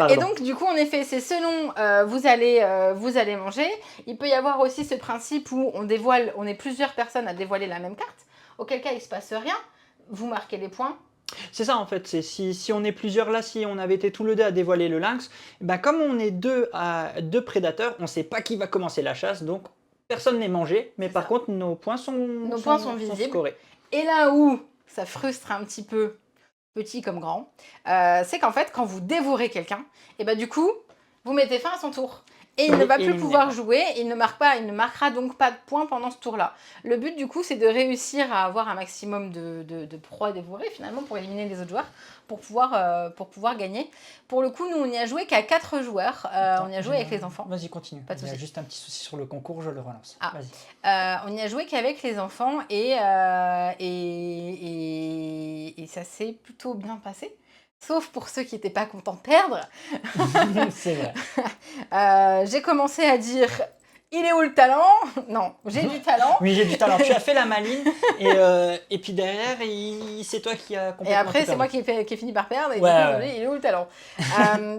Et donc, du coup, en effet, c'est selon vous allez manger. Il peut y avoir aussi ce principe où on est plusieurs personnes à dévoiler la même carte. Auquel cas, il ne se passe rien. Vous marquez les points. C'est ça en fait, c'est si on est plusieurs là, si on avait été tous les deux à dévoiler le lynx, comme on est deux prédateurs, on ne sait pas qui va commencer la chasse, donc personne n'est mangé, mais par contre nos points sont visibles. scorés. Et là où ça frustre un petit peu petit comme grand, c'est qu'en fait, quand vous dévorez quelqu'un, et bah du coup, vous mettez fin à son tour. Et il ne va plus pouvoir jouer, il ne marquera donc pas de points pendant ce tour-là. Le but du coup, c'est de réussir à avoir un maximum de proies dévorées finalement pour éliminer les autres joueurs, pour pouvoir gagner. Pour le coup, nous, on n'y a joué qu'à 4 joueurs, on y a joué avec les enfants. Vas-y, continue. Pas de Il y a souci. juste un petit souci sur le concours, je le relance. Ah. Vas-y. On n'y a joué qu'avec les enfants et ça s'est plutôt bien passé. Sauf pour ceux qui n'étaient pas contents de perdre. C'est vrai. J'ai commencé à dire il est où le talent? Non, j'ai du talent. Oui, j'ai du talent. Tu as fait la maline et puis derrière, c'est toi qui as complètement. Et après, c'est perdu. moi qui ai fini par perdre. Et Ouais, du coup, ouais. il est où le talent?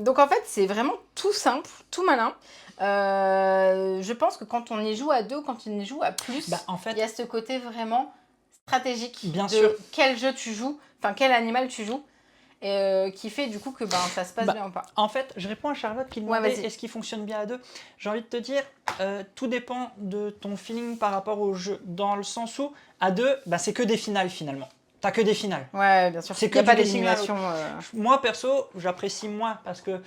Donc en fait, c'est vraiment tout simple, tout malin. Je pense que quand on y joue à 2, quand on y joue à plus, en fait, il y a ce côté vraiment stratégique bien de sûr. quel jeu tu joues, enfin quel animal tu joues, qui fait du coup que ça se passe bien ou pas. En fait, je réponds à Charlotte qui demandait vas-y. est-ce qu'il fonctionne bien à 2. J'ai envie de te dire, tout dépend de ton feeling par rapport au jeu, dans le sens où à 2, c'est que des finales finalement. T'as que des finales. Ouais, bien sûr. C'est Il n'y a que pas du d'élimination. Moi, perso, j'apprécie moins parce que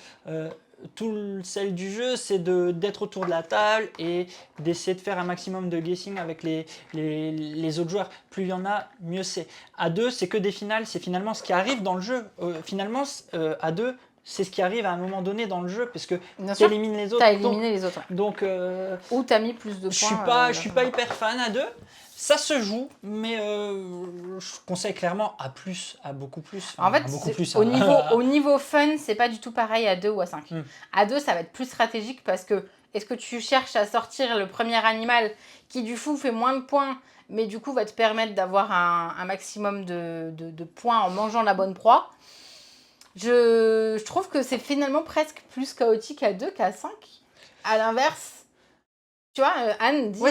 tout le sel du jeu, c'est d'être autour de la table et d'essayer de faire un maximum de guessing avec les autres joueurs. Plus il y en a, mieux c'est. À 2, c'est que des finales, c'est finalement ce qui arrive dans le jeu. Finalement, à 2, c'est ce qui arrive à un moment donné dans le jeu parce que tu élimines les autres. T'as éliminé les autres. Ouais. Donc, ou t'as mis plus de je points. suis pas hyper fan à 2. Ça se joue, mais je conseille clairement à plus, à beaucoup plus. En fait, beaucoup plus, au niveau fun, c'est pas du tout pareil à 2 ou à 5. À 2, ça va être plus stratégique parce que est-ce que tu cherches à sortir le premier animal qui du coup fait moins de points, mais du coup va te permettre d'avoir un maximum de points en mangeant la bonne proie. Je trouve que c'est finalement presque plus chaotique à 2 qu'à 5. À l'inverse, tu vois, Anne dit,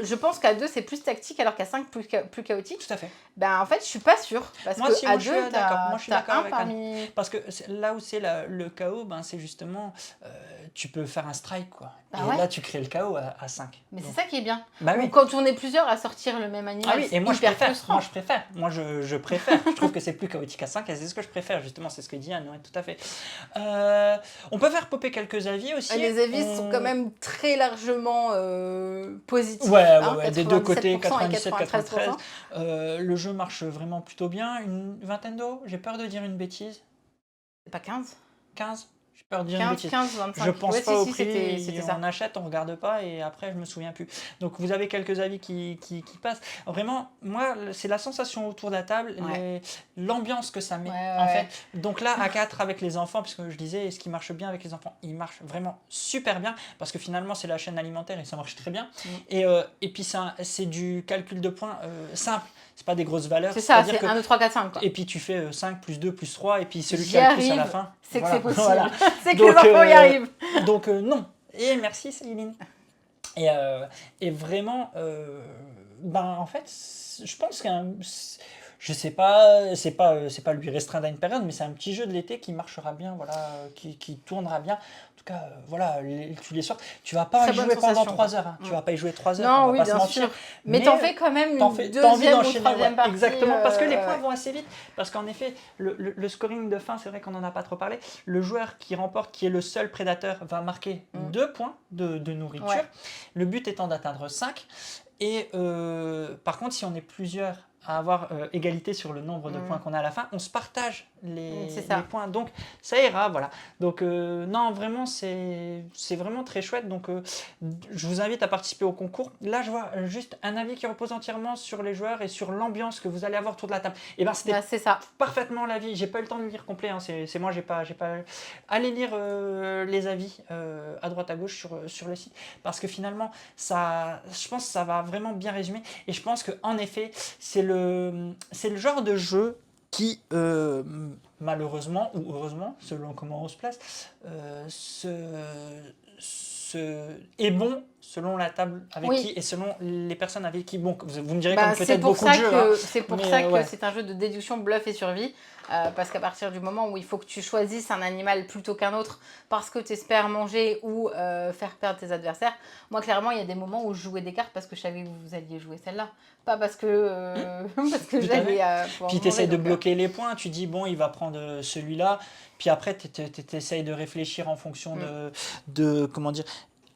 je pense qu'à 2 c'est plus tactique alors qu'à 5 plus chaotique. Tout à fait. En fait, je suis pas sûre. Parce moi, que à 2, je suis d'accord. Moi, je suis d'accord avec parmi... Anne. Parce que là où c'est le chaos, c'est justement, tu peux faire un strike, quoi. Et là, tu crées le chaos à 5. Mais c'est ça qui est bien. Oui. Quand on est plusieurs à sortir le même animal, et moi, je préfère. Moi, je préfère. Je trouve que c'est plus chaotique à 5 et c'est ce que je préfère, justement. C'est ce que dit Anne, ouais, tout à fait. On peut faire popper quelques avis aussi. Les avis sont quand même très largement positifs. Ouais, des deux côtés, 97, 93%. Le jeu marche vraiment plutôt bien. Une vingtaine d'euros, j'ai peur de dire une bêtise. C'est pas 15 15 ? J'ai peur de dire 15, une bêtise. 15, 25. Je pense pas au prix, c'était on achète, on regarde pas et après je me souviens plus. Donc vous avez quelques avis qui passent. Vraiment, moi, c'est la sensation autour de la table, l'ambiance que ça met en fait. Donc là, à 4 avec les enfants, puisque je disais, ce qui marche bien avec les enfants, il marche vraiment super bien parce que finalement c'est la chaîne alimentaire et ça marche très bien. Et puis c'est du calcul de points simple. C'est pas des grosses valeurs. C'est ça, c'est 1, 2, 3, 4, 5. Quoi. Et puis tu fais 5 plus 2 plus 3 et puis celui qui a le plus à la fin. C'est que c'est possible. Voilà. C'est que les enfants y arrivent. Donc non. Et merci Céline. Et vraiment, en fait, je pense qu'un... Je sais pas, c'est pas lui restreindre à une période, mais c'est un petit jeu de l'été qui marchera bien, voilà, qui tournera bien. En tout cas, voilà, tous les soirs. Tu vas pas y jouer pendant 3 heures. Hein. Tu vas pas y jouer 3 heures. Non, on va oui, pas bien se mentir. sûr. Mais t'en fais quand même une deuxième ou troisième partie. Exactement, parce que les points vont assez vite. Parce qu'en effet, le scoring de fin, c'est vrai qu'on n'en a pas trop parlé. Le joueur qui remporte, qui est le seul prédateur, va marquer 2 points de nourriture. Ouais. Le but étant d'atteindre 5. Et par contre, si on est plusieurs à avoir égalité sur le nombre de points qu'on a à la fin, on se partage les points. Donc, ça ira, voilà. Donc, non, vraiment, c'est vraiment très chouette. Donc, je vous invite à participer au concours. Là, je vois juste un avis qui repose entièrement sur les joueurs et sur l'ambiance que vous allez avoir autour de la table. Et bien, c'était parfaitement l'avis. J'ai pas eu le temps de le lire complet. Hein. C'est moi, j'ai pas... Allez lire les avis à droite à gauche sur le site. Parce que finalement, je pense que ça va vraiment bien résumer. Et je pense qu'en effet, c'est le genre de jeu qui, malheureusement ou heureusement, selon comment on se place, est bon selon la table avec Oui. qui et selon les personnes avec qui. Bon, vous me direz Bah, comme c'est peut-être pour beaucoup de ça jeux, hein, que c'est pour mais ça que ouais. c'est un jeu de déduction, bluff et survie. Parce qu'à partir du moment où il faut que tu choisisses un animal plutôt qu'un autre parce que tu espères manger ou faire perdre tes adversaires, moi clairement il y a des moments où je jouais des cartes parce que je savais que vous alliez jouer celle-là, pas parce que, parce que Tout à fait. j'allais pouvoir Puis tu manger. essaies de Donc, bloquer les points, tu dis bon, il va prendre celui-là, puis après tu essayes de réfléchir en fonction de comment dire.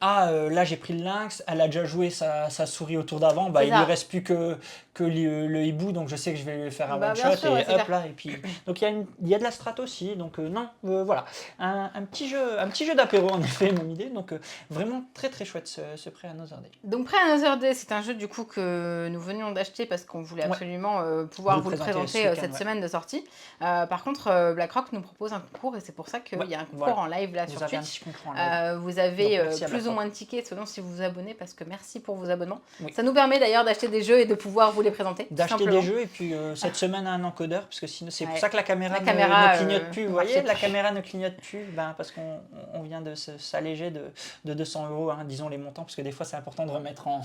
Ah, là j'ai pris le lynx, elle a déjà joué sa souris au tour d'avant, bah C'est il lui ça. reste plus que le hibou, donc je sais que je vais lui faire un Bah, one bien shot sûr, ouais, et c'est hop clair. là, et puis donc il y a de la strat aussi, donc non, voilà, un petit jeu d'apéro en effet, mon idée, donc vraiment très très chouette ce prêt à Another Day. Donc Prey Another Day, c'est un jeu du coup que nous venions d'acheter parce qu'on voulait Ouais, absolument pouvoir vous le présenter ce présenter week-end, cette ouais. semaine de sortie. Par contre, BlackRock nous propose un concours et c'est pour ça qu'il Ouais, y a un concours voilà. en live là Vous sur avez un Twitch. petit concours en live. Vous Donc, avez merci à plus ou BlackRock. moins de tickets selon si vous vous abonnez parce que merci pour vos abonnements. Oui. Ça nous permet d'ailleurs d'acheter des jeux et de pouvoir vous les présenter. tout D'acheter simplement. des jeux et puis cette semaine un encodeur parce que sinon c'est pour Ouais. ça que la caméra, La caméra, ne clignote plus. ne Vous marchait voyez, la plus. caméra ne clignote plus parce qu'on vient de s'alléger de 200 €, hein, disons les montants, parce que des fois c'est important de remettre en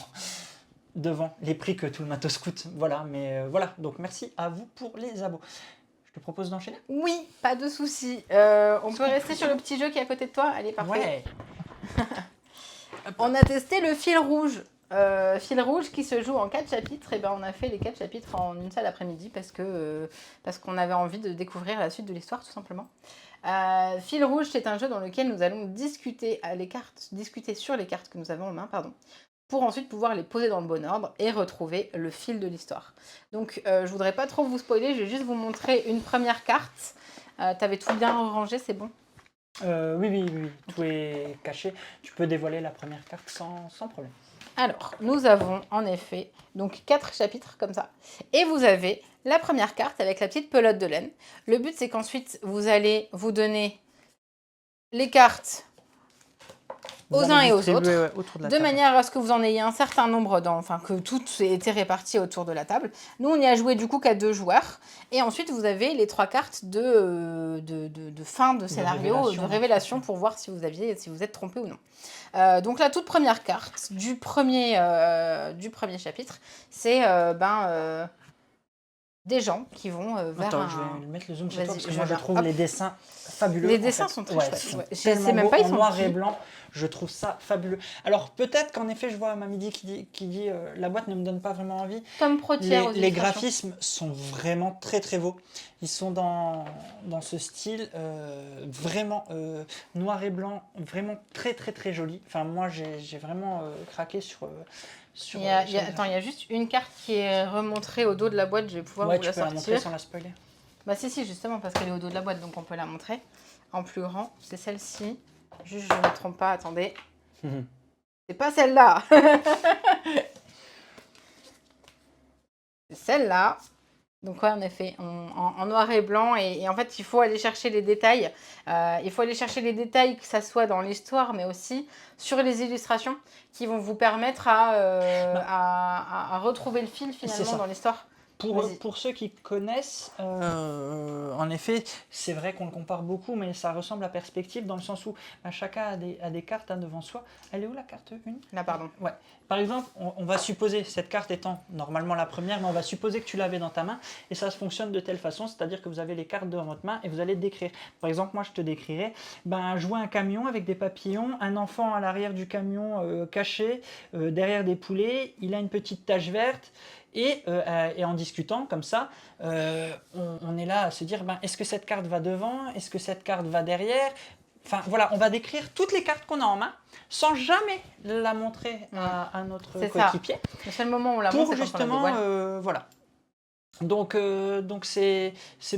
devant les prix que tout le matos coûte. Voilà, mais voilà. Donc merci à vous pour les abos. Je te propose d'enchaîner. Oui, pas de souci. On peut rester sur le petit jeu qui est à côté de toi. Allez, parfait. Ouais. On a testé le fil rouge. Fil rouge qui se joue en 4 chapitres. Et ben on a fait les 4 chapitres en une seule après-midi parce qu'on avait envie de découvrir la suite de l'histoire tout simplement. Fil rouge, c'est un jeu dans lequel nous allons discuter sur les cartes que nous avons en main, pour ensuite pouvoir les poser dans le bon ordre et retrouver le fil de l'histoire. Donc je voudrais pas trop vous spoiler, je vais juste vous montrer une première carte. T'avais tout bien rangé, c'est bon? Oui, tout est caché. Tu peux dévoiler la première carte sans problème. Alors, nous avons en effet donc 4 chapitres comme ça. Et vous avez la première carte avec la petite pelote de laine. Le but, c'est qu'ensuite, vous allez vous donner les cartes aux uns et aux autres, ouais, autour de la de table. manière à ce que vous en ayez un certain nombre que toutes aient été réparties autour de la table. Nous, on y a joué du coup qu'à 2 joueurs. Et ensuite, vous avez les 3 cartes de fin de scénario, de révélation pour voir si vous êtes trompé ou non. Donc la toute première carte du premier chapitre, c'est des gens qui vont vers Attends, un... je vais mettre le zoom sur Vas-y, toi parce que je moi je viens. trouve Hop. les dessins fabuleux. Les en dessins fait. sont très Ouais, chouettes. ils sont Ouais. Je sais tellement même beaux, pas, ils en sont noir qui et blanc, je trouve ça fabuleux. Alors peut-être qu'en effet, je vois Mamidi qui dit la boîte ne me donne pas vraiment envie. Tom Protière aux Les illustrations. graphismes sont vraiment très très beaux. Ils sont dans ce style vraiment noir et blanc, vraiment très très très joli. Enfin moi j'ai vraiment craqué sur Il y a juste une carte qui est remontrée au dos de la boîte, je vais pouvoir vous tu la peux la montrer sortir. sans la spoiler. Bah si, justement, parce qu'elle est au dos de la boîte, donc on peut la montrer en plus grand. C'est celle-ci. Juste, je ne me trompe pas, attendez. C'est pas celle-là. C'est celle-là. Donc ouais, en effet, en noir et blanc. Et en fait, il faut aller chercher les détails. Il faut aller chercher les détails, que ça soit dans l'histoire, mais aussi sur les illustrations, qui vont vous permettre à retrouver le fil finalement dans l'histoire. Pour ceux qui connaissent, en effet, c'est vrai qu'on le compare beaucoup, mais ça ressemble à Perspective dans le sens où chacun a des cartes devant soi. Elle est où la carte 1 ? Là, pardon. Ouais. Par exemple, on va supposer, cette carte étant normalement la première, mais on va supposer que tu l'avais dans ta main, et ça se fonctionne de telle façon, c'est-à-dire que vous avez les cartes dans votre main et vous allez décrire. Par exemple, moi je te décrirais, je vois un camion avec des papillons, un enfant à l'arrière du camion caché, derrière des poulets, il a une petite tache verte. Et en discutant comme ça, on est là à se dire, est-ce que cette carte va devant ? Est-ce que cette carte va derrière ? Enfin voilà, on va décrire toutes les cartes qu'on a en main sans jamais la montrer à notre coéquipier. Le seul moment où on la montre, c'est justement, voilà. Donc c'est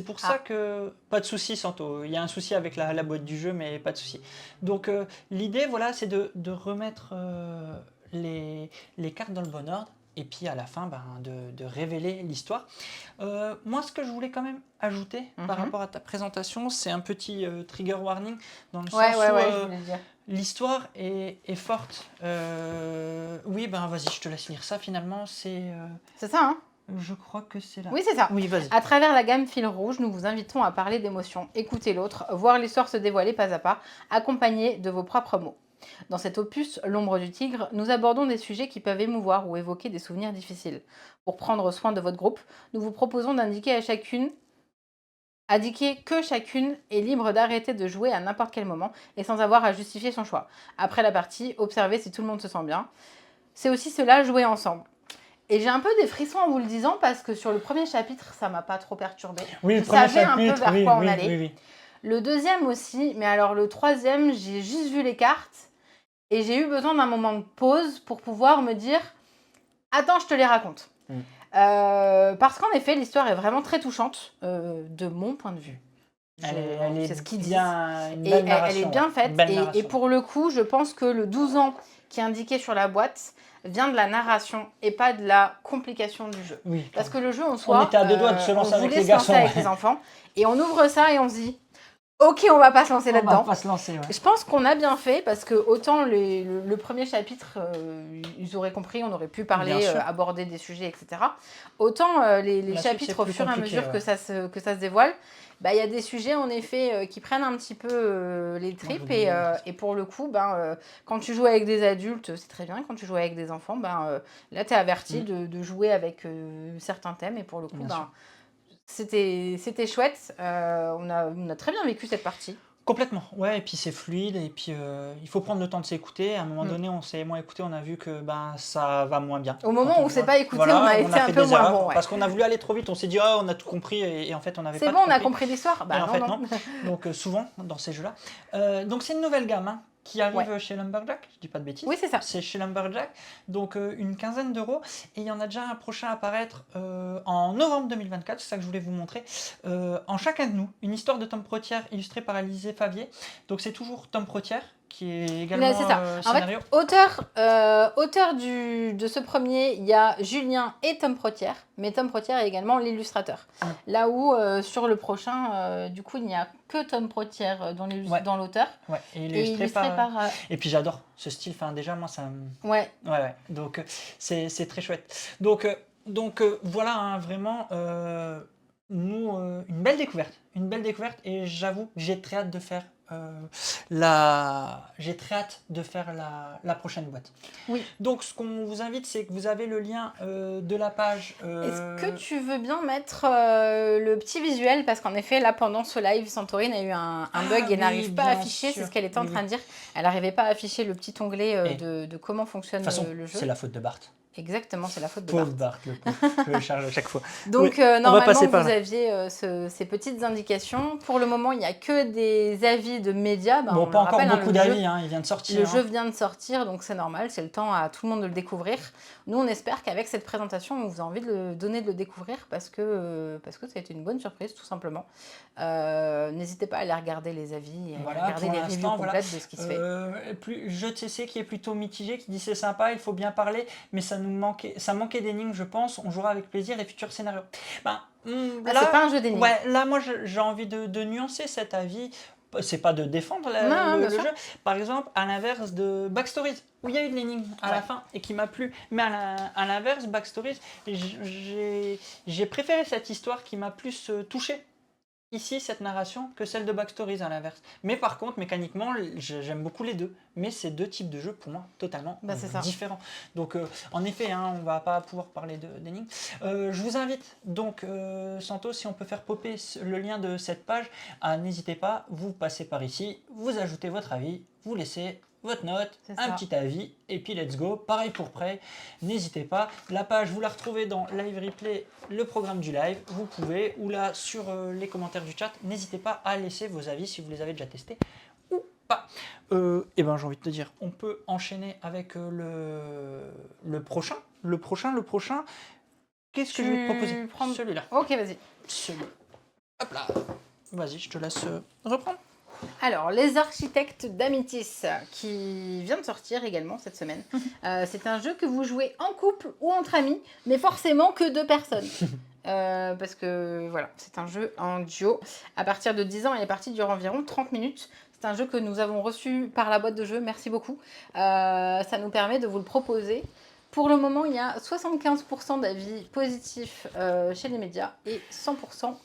pour ça que... Pas de souci, Santo. Il y a un souci avec la boîte du jeu, mais pas de souci. Donc l'idée, voilà, c'est de remettre les cartes dans le bon ordre. Et puis à la fin, de révéler l'histoire. Moi, ce que je voulais quand même ajouter par rapport à ta présentation, c'est un petit trigger warning, dans le sens où l'histoire est forte. Oui, vas-y, je te laisse lire ça finalement. C'est ça, hein ? Je crois que c'est là. Oui, c'est ça. Oui, vas-y. À travers la gamme Fil Rouge, nous vous invitons à parler d'émotions, écouter l'autre, voir l'histoire se dévoiler pas à pas, accompagné de vos propres mots. Dans cet opus, L'ombre du tigre, nous abordons des sujets qui peuvent émouvoir ou évoquer des souvenirs difficiles. Pour prendre soin de votre groupe, nous vous proposons indiquer que chacune est libre d'arrêter de jouer à n'importe quel moment et sans avoir à justifier son choix. Après la partie, observez si tout le monde se sent bien. C'est aussi cela, jouer ensemble. Et j'ai un peu des frissons en vous le disant parce que sur le premier chapitre, ça m'a pas trop perturbée. Oui, le Je premier savais un peu chapitre, vers oui, quoi on oui, allait. oui, oui. Le deuxième aussi, mais alors le troisième, j'ai juste vu les cartes et j'ai eu besoin d'un moment de pause pour pouvoir me dire « Attends, je te les raconte ». Parce qu'en effet, l'histoire est vraiment très touchante, de mon point de vue. C'est ce qu'ils disent. Une Et belle elle est narration, bien ouais. faite. Une belle Et narration. pour le coup, je pense que le 12 ans qui est indiqué sur la boîte vient de la narration et pas de la complication du jeu. Oui, Parce que le jeu en soi, on était à 2 doigts de se lancer on avec voulait les se lancer garçons. avec les enfants et on ouvre ça et on se dit ok, on va pas se lancer On va là-dedans. pas se lancer, ouais. Je pense qu'on a bien fait parce que autant le premier chapitre, ils auraient compris, on aurait pu Bien parler, sûr. aborder des sujets, etc. Autant les La suite, chapitres, c'est au plus fur et à compliqué, mesure que ça se dévoile, bah, il y a des sujets en effet qui prennent un petit peu les Moi, je tripes vous donne une autre. et pour le coup, quand tu joues avec des adultes, c'est très bien. Quand tu joues avec des enfants, là, tu es averti de jouer avec certains thèmes et pour le coup, Bien sûr. c'était chouette. On a très bien vécu cette partie. Complètement, ouais, et puis c'est fluide, et puis il faut prendre le temps de s'écouter. À un moment Mm. donné, on s'est moins écouté, on a vu que ça va moins bien. Au moment Quand où on s'est voit- pas écouté, voilà, on a été un fait peu des moins erreurs, bon. Ouais. parce qu'on a voulu aller trop vite, on s'est dit, oh, on a tout compris, et en fait, on n'avait C'est pas bon, tout on a compris. compris l'histoire. Et en fait, non. Donc souvent, dans ces jeux-là. Donc c'est une nouvelle gamme hein, qui arrive Ouais. chez Lumberjack, je dis pas de bêtises. Oui, c'est ça. C'est chez Lumberjack, donc une quinzaine d'euros. Et il y en a déjà un prochain à apparaître en novembre 2024, c'est ça que je voulais vous montrer. En chacun de nous, une histoire de Tom Protière illustrée par Alizé Favier. Donc c'est toujours Tom Protière qui est également C'est ça. En scénario. fait, auteur de ce premier, il y a Julien et Tom Protière, mais Tom Protière est également l'illustrateur. Là où sur le prochain, du coup, il n'y a que Tom Protière dans l'auteur. Ouais, et il Et est illustré par... par Et puis j'adore ce style, enfin déjà moi ça me... ouais. Ouais. Donc c'est très chouette. Donc voilà, hein, vraiment, nous, une belle découverte. Une belle découverte, et j'avoue que j'ai très hâte de faire la prochaine boîte. Oui. Donc ce qu'on vous invite, c'est que vous avez le lien de la page. Est-ce que tu veux bien mettre le petit visuel? Parce qu'en effet, là, pendant ce live, Santorine a eu un bug et n'arrive pas à afficher. C'est ce qu'elle était en train de dire. Elle n'arrivait pas à afficher le petit onglet de comment fonctionne le jeu. C'est la faute de Bart. Exactement, c'est la faute de Pauvre Bart. Bart, le pauvre. Je le charge à chaque fois. Donc, Oui, on va normalement, passer par vous là. aviez ces petites indications. Pour le moment, il n'y a que des avis de médias. Bon, on pas le encore rappelle, beaucoup d'avis, hein, il vient de sortir. Le jeu vient de sortir, donc c'est normal, c'est le temps à tout le monde de le découvrir. Nous, on espère qu'avec cette présentation, on vous a envie de le découvrir parce que ça a été une bonne surprise, tout simplement. N'hésitez pas à aller regarder les avis et à regarder les reviews complètes de ce qui se fait. Jeu de CC qui est plutôt mitigé, qui dit c'est sympa, il faut bien parler, mais ça manquait d'énigmes, je pense. On jouera avec plaisir les futurs scénarios. Là, c'est pas un jeu d'énigmes. Ouais, là, moi, j'ai envie de nuancer cet avis. C'est pas de défendre le jeu. Par exemple, à l'inverse de Backstories, où il y a eu de l'énigme à la fin et qui m'a plu. Mais à l'inverse, Backstories, j'ai préféré cette histoire qui m'a plus touché. Ici, cette narration, que celle de Backstories à l'inverse. Mais par contre, mécaniquement, j'aime beaucoup les deux. Mais c'est deux types de jeux, pour moi, totalement différents. Donc, en effet, hein, on va pas pouvoir parler d'énigmes. Je vous invite donc, Santo, si on peut faire popper le lien de cette page, n'hésitez pas, vous passez par ici, vous ajoutez votre avis, vous laissez votre note, un petit avis, et puis let's go. Pareil pour Prey, n'hésitez pas. La page, vous la retrouvez dans Live Replay, le programme du live. Vous pouvez, ou là sur les commentaires du chat, n'hésitez pas à laisser vos avis si vous les avez déjà testés ou pas. Et ben j'ai envie de te dire, on peut enchaîner avec le prochain. Le prochain. Qu'est-ce que je vais te proposer? Celui-là. Ok, vas-y. Celui-là. Hop là. Vas-y, je te laisse reprendre. Alors, Les Architectes d'Amitis, qui vient de sortir également cette semaine. C'est un jeu que vous jouez en couple ou entre amis, mais forcément que 2 personnes. Parce que voilà, c'est un jeu en duo. À partir de 10 ans, et les parties durent environ 30 minutes. C'est un jeu que nous avons reçu par la boîte de jeu, merci beaucoup. Ça nous permet de vous le proposer. Pour le moment, il y a 75% d'avis positifs chez les médias et 100%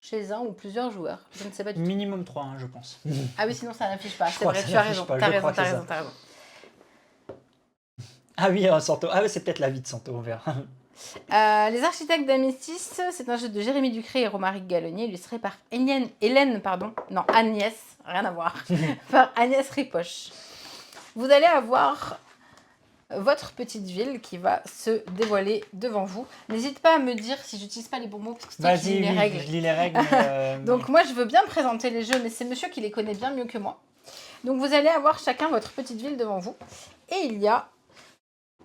chez un ou plusieurs joueurs. Je ne sais pas du tout. Minimum 3, je pense. Ah oui, sinon ça n'affiche pas. C'est crois vrai, que tu ça as n'affiche raison. pas, T'as je raison, crois que t'as c'est raison, ça. t'as raison. Ah oui, Santo. Ah oui, c'est peut-être la vie de Santo, on verra. Les Architectes d'Améthyste, c'est un jeu de Jérémy Ducré et Romaric Gallonnier, illustré par Agnès, rien à voir, par Agnès Ripoche. Vous allez avoir votre petite ville qui va se dévoiler devant vous. N'hésite pas à me dire si j'utilise pas les bons mots, parce que c'est toi qui lis les règles. Je lis les règles. Donc moi, je veux bien présenter les jeux, mais c'est monsieur qui les connaît bien mieux que moi. Donc vous allez avoir chacun votre petite ville devant vous. Et il y a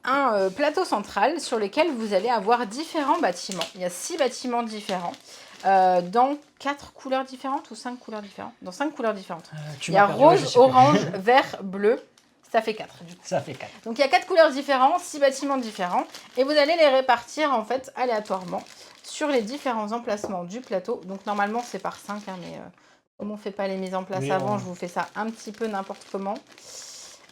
un plateau central sur lequel vous allez avoir différents bâtiments. Il y a 6 bâtiments différents, dans 4 couleurs différentes ou 5 couleurs différentes. Dans 5 couleurs différentes. Il y a rose, orange, vert, bleu. Ça fait 4 du coup. Ça fait 4. Donc il y a 4 couleurs différentes, 6 bâtiments différents. Et vous allez les répartir en fait aléatoirement sur les différents emplacements du plateau. Donc normalement c'est par 5, hein, mais comme on ne fait pas les mises en place avant, je vous fais ça un petit peu n'importe comment.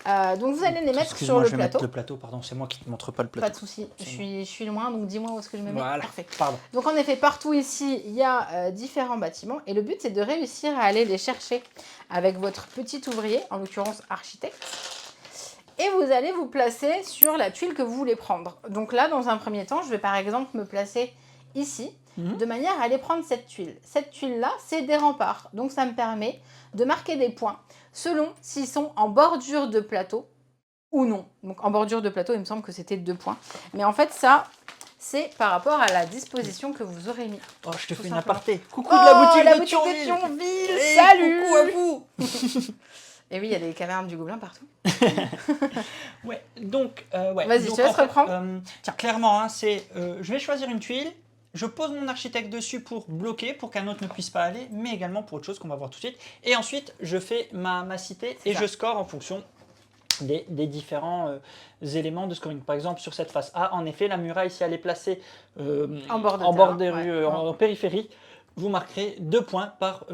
Donc vous allez les mettre sur le plateau. Mettre le plateau, pardon, c'est moi qui ne te montre pas le plateau. Pas de souci, je suis loin, donc dis-moi où est-ce que je me mets. Voilà. Parfait. Pardon. Donc en effet, partout ici, il y a différents bâtiments. Et le but, c'est de réussir à aller les chercher avec votre petit ouvrier, en l'occurrence architecte. Et vous allez vous placer sur la tuile que vous voulez prendre. Donc là, dans un premier temps, je vais par exemple me placer ici, de manière à aller prendre cette tuile. Cette tuile-là, c'est des remparts. Donc ça me permet de marquer des points selon s'ils sont en bordure de plateau ou non. Donc en bordure de plateau, il me semble que c'était 2 points. Mais en fait, ça, c'est par rapport à la disposition que vous aurez mis. Oh, je te fais une aparté. Coucou de la boutique de Thionville. Hey, salut. Coucou à vous. Et oui, il y a des cavernes du Gobelin partout. Ouais, donc, ouais. Vas-y, je te laisse reprendre. Tiens, clairement, hein, je vais choisir une tuile. Je pose mon architecte dessus pour bloquer, pour qu'un autre ne puisse pas aller, mais également pour autre chose qu'on va voir tout de suite. Et ensuite, je fais ma cité et je score en fonction des différents éléments de scoring. Par exemple, sur cette face A, en effet, la muraille, si elle est placée en bord des rues, en périphérie, vous marquerez 2 points par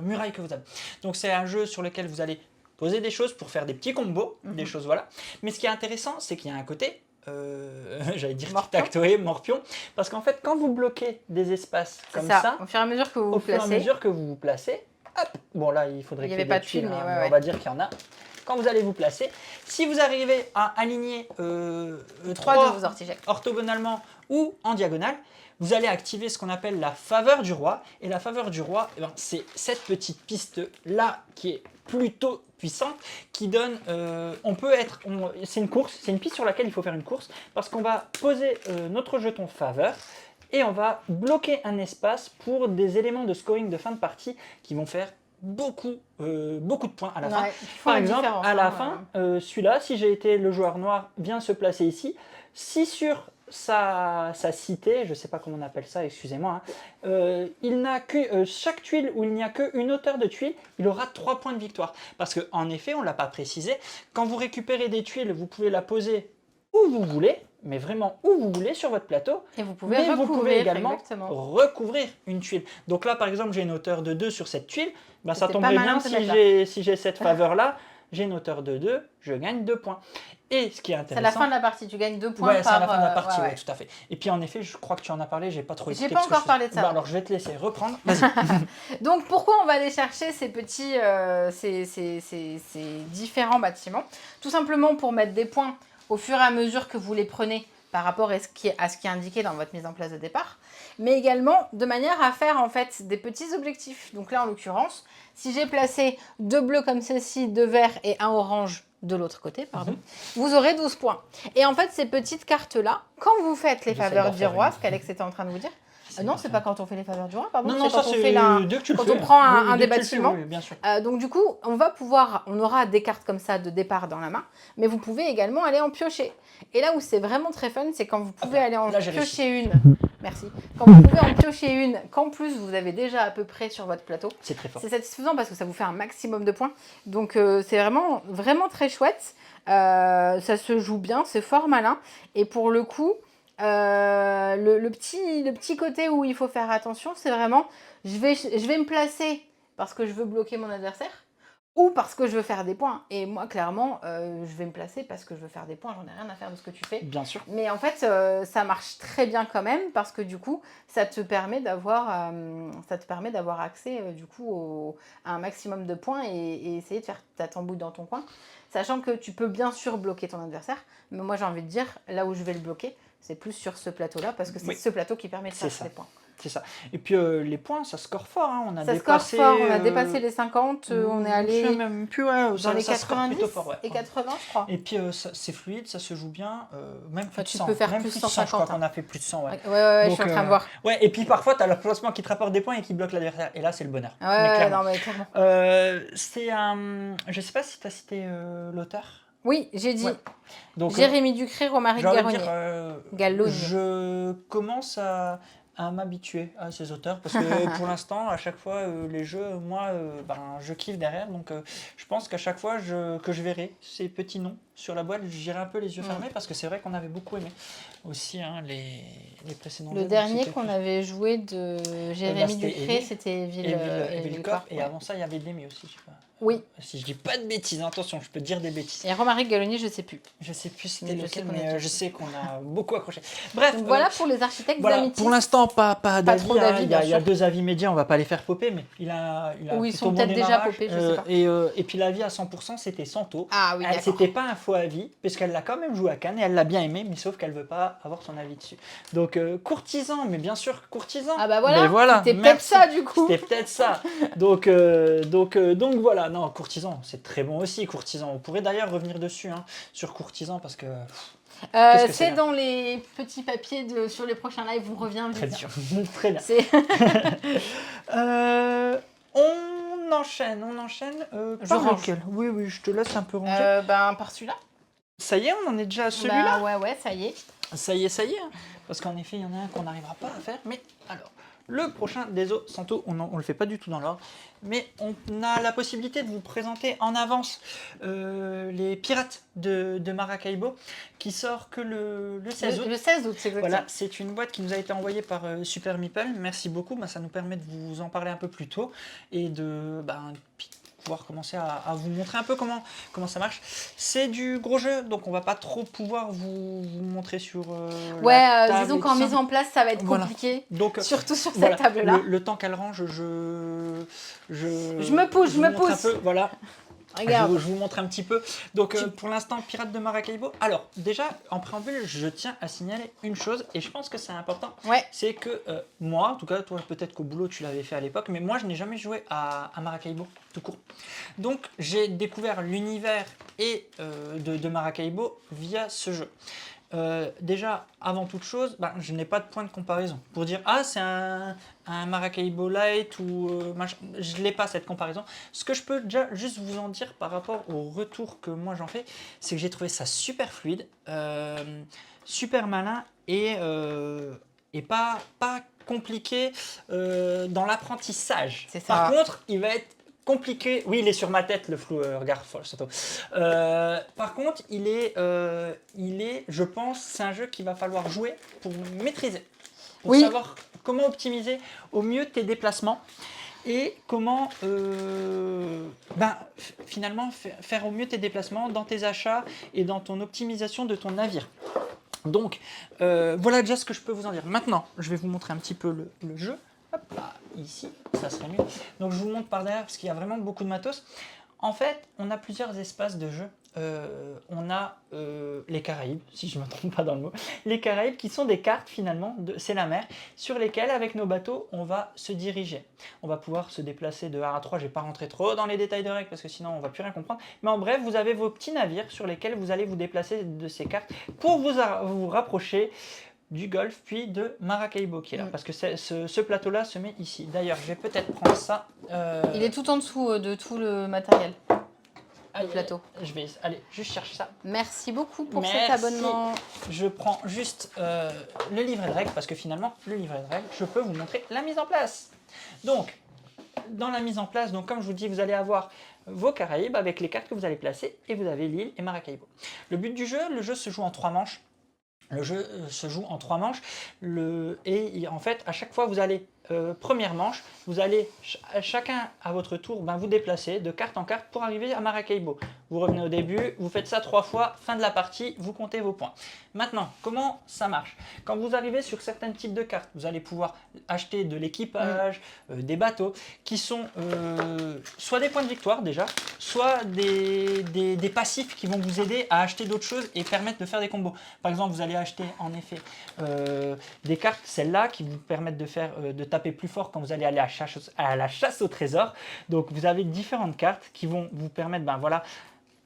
muraille que vous avez. Donc c'est un jeu sur lequel vous allez poser des choses pour faire des petits combos, des choses, voilà. Mais ce qui est intéressant, c'est qu'il y a un côté... j'allais dire tic-tac-toe, morpion, parce qu'en fait, quand vous bloquez des espaces comme ça, au fur et à mesure que vous vous placez, hop, bon là, il faudrait qu'il y ait pas des tuiles, mais on va dire qu'il y en a. Quand vous allez vous placer, si vous arrivez à aligner 3 de vos architectes orthogonalement ou en diagonale, vous allez activer ce qu'on appelle la faveur du roi. Et la faveur du roi, eh ben, c'est cette petite piste-là qui est plutôt puissante, qui donne... c'est une course, c'est une piste sur laquelle il faut faire une course, parce qu'on va poser notre jeton faveur, et on va bloquer un espace pour des éléments de scoring de fin de partie qui vont faire beaucoup de points à la fin. Par exemple, à la fin, celui-là, si j'ai été le joueur noir, vient se placer ici. Si sur sa cité, je ne sais pas comment on appelle ça, excusez-moi, il n'a que chaque tuile où il n'y a qu'une hauteur de tuile, il aura 3 points de victoire. Parce qu'en effet, on ne l'a pas précisé, quand vous récupérez des tuiles, vous pouvez la poser où vous voulez, mais vraiment où vous voulez sur votre plateau. Et vous pouvez également recouvrir une tuile. Donc là, par exemple, j'ai une hauteur de 2 sur cette tuile. Ben, ça tomberait bien si j'ai cette faveur-là. J'ai une hauteur de 2, je gagne 2 points. Et ce qui est intéressant... C'est à la fin de la partie, tu gagnes 2 points c'est à la fin de la partie, ouais, tout à fait. Et puis en effet, je crois que tu en as parlé, j'ai pas trop expliqué. J'ai pas encore parlé de ça. Bah, alors je vais te laisser reprendre. Vas-y. Donc pourquoi on va aller chercher ces petits, ces différents bâtiments? Tout simplement pour mettre des points au fur et à mesure que vous les prenez par rapport à ce qui est indiqué dans votre mise en place de départ, mais également de manière à faire en fait des petits objectifs. Donc là en l'occurrence, si j'ai placé 2 bleus comme ceci, 2 verts et 1 orange de l'autre côté, pardon, vous aurez 12 points. Et en fait ces petites cartes-là, quand vous faites les faveurs du roi, ce qu'Alex était en train de vous dire, non, c'est pas quand on fait les faveurs du roi, pardon. Non, ça c'est quand on prend un des bâtiments. Oui, bien sûr. Donc du coup, on aura des cartes comme ça de départ dans la main, mais vous pouvez également aller en piocher. Et là où c'est vraiment très fun, c'est quand vous pouvez aller en piocher une. Merci. Quand vous pouvez en piocher une, qu'en plus vous avez déjà à peu près sur votre plateau. C'est très fort. C'est satisfaisant parce que ça vous fait un maximum de points. Donc c'est vraiment, vraiment très chouette. Ça se joue bien, c'est fort malin. Et pour le coup, le petit côté où il faut faire attention, c'est vraiment, je vais me placer parce que je veux bloquer mon adversaire, ou parce que je veux faire des points. Et moi, clairement, je vais me placer parce que je veux faire des points. J'en ai rien à faire de ce que tu fais. Bien sûr. Mais en fait, ça marche très bien quand même parce que du coup, ça te permet d'avoir accès du coup à un maximum de points et essayer de faire ta tambouille dans ton coin. Sachant que tu peux bien sûr bloquer ton adversaire. Mais moi, j'ai envie de dire, là où je vais le bloquer, c'est plus sur ce plateau-là parce que c'est Oui. ce plateau qui permet de C'est faire ça. des points. C'est ça. Et puis les points, ça score fort. Hein. On a Ça score dépassé. fort, on a dépassé les 50, on est Je me souviens allé même plus, ouais, dans ça, les ça score 90 plutôt fort. Ouais. et 80, je crois. Et puis c'est fluide, ça se joue bien, même plus Enfin, de tu 100. peux faire Même plus plus de 100, je crois 150, qu'on a fait plus de 100. Ouais. Ouais, je Donc, suis en train de voir. Ouais, et puis parfois, tu as le placement qui te rapporte des points et qui bloque l'adversaire. Et là, c'est le bonheur. Mais Ouais, clairement. non, mais clairement. C'est un. Je sais pas si tu as cité l'auteur. Oui, j'ai dit Ouais. Donc, Jérémy Ducré, Romaric j'ai envie de Garonnier. dire, Gallonnier. je commence à m'habituer à ces auteurs parce que pour l'instant, à chaque fois, les jeux, moi, je kiffe derrière. Donc, je pense qu'à chaque fois que je verrai ces petits noms sur la boîte, j'irai un peu les yeux fermés parce que c'est vrai qu'on avait beaucoup aimé aussi hein, les précédents jeux. Le dernier qu'on avait joué de Jérémy c'était Ducré, Evil. c'était Evil Corp. Et ouais. avant ça, il y avait Demi aussi. Je sais pas. Oui. Si je dis pas de bêtises, attention, je peux dire des bêtises. Et Romaric Gallonnier, je sais plus. Je sais plus c'était Mais lequel, je sais qu'on mais a je sais qu'on a beaucoup accroché. Bref, Donc voilà pour les architectes voilà, d'amitié. pour l'instant, pas d'avis. trop d'avis, Il y bien a sûr. 2 avis médias, on va pas les faire popper, mais il a Ou ils plutôt sont bon peut-être déjà démarrage. popés, je sais pas. Et puis l'avis à 100%, c'était Santo. Ah oui, d'accord. C'était pas un faux avis, puisqu'elle l'a quand même joué à Cannes et elle l'a bien aimé, mais sauf qu'elle veut pas avoir son avis dessus. Donc courtisan, mais bien sûr courtisan. Ah bah voilà, Mais voilà, c'était peut-être ça du coup. C'était peut-être ça. Donc voilà, non, courtisan, c'est très bon aussi, courtisan. On pourrait d'ailleurs revenir dessus, hein, sur courtisan, parce que... qu'est-ce que c'est bien. dans les petits papiers sur les prochains lives, on revient vite. Très bien, très bien. C'est- On enchaîne. Je Par range. lequel ? Oui, je te laisse un peu ranger. Par celui-là. Ça y est, on en est déjà à celui-là. Ouais, ça y est. Ça y est. Hein. Parce qu'en effet, il y en a un qu'on n'arrivera pas à faire. Mais alors, le prochain, désolé, Santo, on le fait pas du tout dans l'ordre. Mais on a la possibilité de vous présenter en avance les Pirates de Maracaibo, qui sort que le 16 août. Le 16 août, c'est exactement. Voilà, c'est une boîte qui nous a été envoyée par Super Meeple. Merci beaucoup, ça nous permet de vous en parler un peu plus tôt et de pouvoir commencer à vous montrer un peu comment ça marche. C'est du gros jeu, donc on va pas trop pouvoir vous montrer sur la table. Disons qu'en mise en place, ça va être compliqué. Donc, surtout sur voilà, cette table-là. le temps qu'elle range, je me pousse. un peu, voilà. Regarde. Je vous montre un petit peu. Donc pour l'instant, Pirates de Maracaibo. Alors déjà, en préambule, je tiens à signaler une chose, et je pense que c'est important. Ouais. C'est que moi, en tout cas, toi peut-être qu'au boulot tu l'avais fait à l'époque, mais moi je n'ai jamais joué à Maracaibo, tout court. Donc j'ai découvert l'univers de Maracaibo via ce jeu. Déjà, avant toute chose, je n'ai pas de point de comparaison pour dire c'est un Maracaibo Light ou je n'ai pas cette comparaison. Ce que je peux déjà juste vous en dire par rapport au retour que moi j'en fais, c'est que j'ai trouvé ça super fluide, super malin et pas compliqué dans l'apprentissage. C'est ça. Par contre, il va être compliqué. Oui, il est sur ma tête, le flou. Regarde, Santo. Par contre, il est, je pense, c'est un jeu qu'il va falloir jouer pour maîtriser, pour savoir comment optimiser au mieux tes déplacements et comment finalement faire au mieux tes déplacements dans tes achats et dans ton optimisation de ton navire. Donc, voilà déjà ce que je peux vous en dire. Maintenant, je vais vous montrer un petit peu le jeu. Hop là, ici, ça serait mieux. Donc je vous montre par derrière parce qu'il y a vraiment beaucoup de matos. En fait, on a plusieurs espaces de jeu. On a les Caraïbes, si je ne me trompe pas dans le mot. Les Caraïbes qui sont des cartes finalement, c'est la mer, sur lesquelles avec nos bateaux, on va se diriger. On va pouvoir se déplacer de A à 3. Je ne vais pas rentrer trop dans les détails de règles parce que sinon on ne va plus rien comprendre. Mais en bref, vous avez vos petits navires sur lesquels vous allez vous déplacer de ces cartes pour vous rapprocher du golfe, puis de Maracaibo qui est là, parce que ce plateau-là se met ici. D'ailleurs, je vais peut-être prendre ça. Il est tout en dessous de tout le matériel, le plateau. Je vais aller juste chercher ça. Merci beaucoup pour cet abonnement. Je prends juste le livret de règles, parce que finalement, le livret de règles, je peux vous montrer la mise en place. Donc, dans la mise en place, donc comme je vous dis, vous allez avoir vos Caraïbes avec les cartes que vous allez placer, et vous avez l'île et Maracaibo. Le but du jeu, le jeu se joue en 3 manches. Le jeu se joue en 3 manches et en fait, à chaque fois, vous allez première manche, vous allez chacun à votre tour vous déplacer de carte en carte pour arriver à Maracaibo. Vous revenez au début, vous faites ça 3 fois, fin de la partie, vous comptez vos points. Maintenant, comment ça marche? Quand vous arrivez sur certains types de cartes, vous allez pouvoir acheter de l'équipage, des bateaux, qui sont soit des points de victoire déjà, soit des passifs qui vont vous aider à acheter d'autres choses et permettre de faire des combos. Par exemple, vous allez acheter en effet des cartes, celles-là, qui vous permettent de taper plus fort quand vous allez aller à la chasse au trésor. Donc vous avez différentes cartes qui vont vous permettre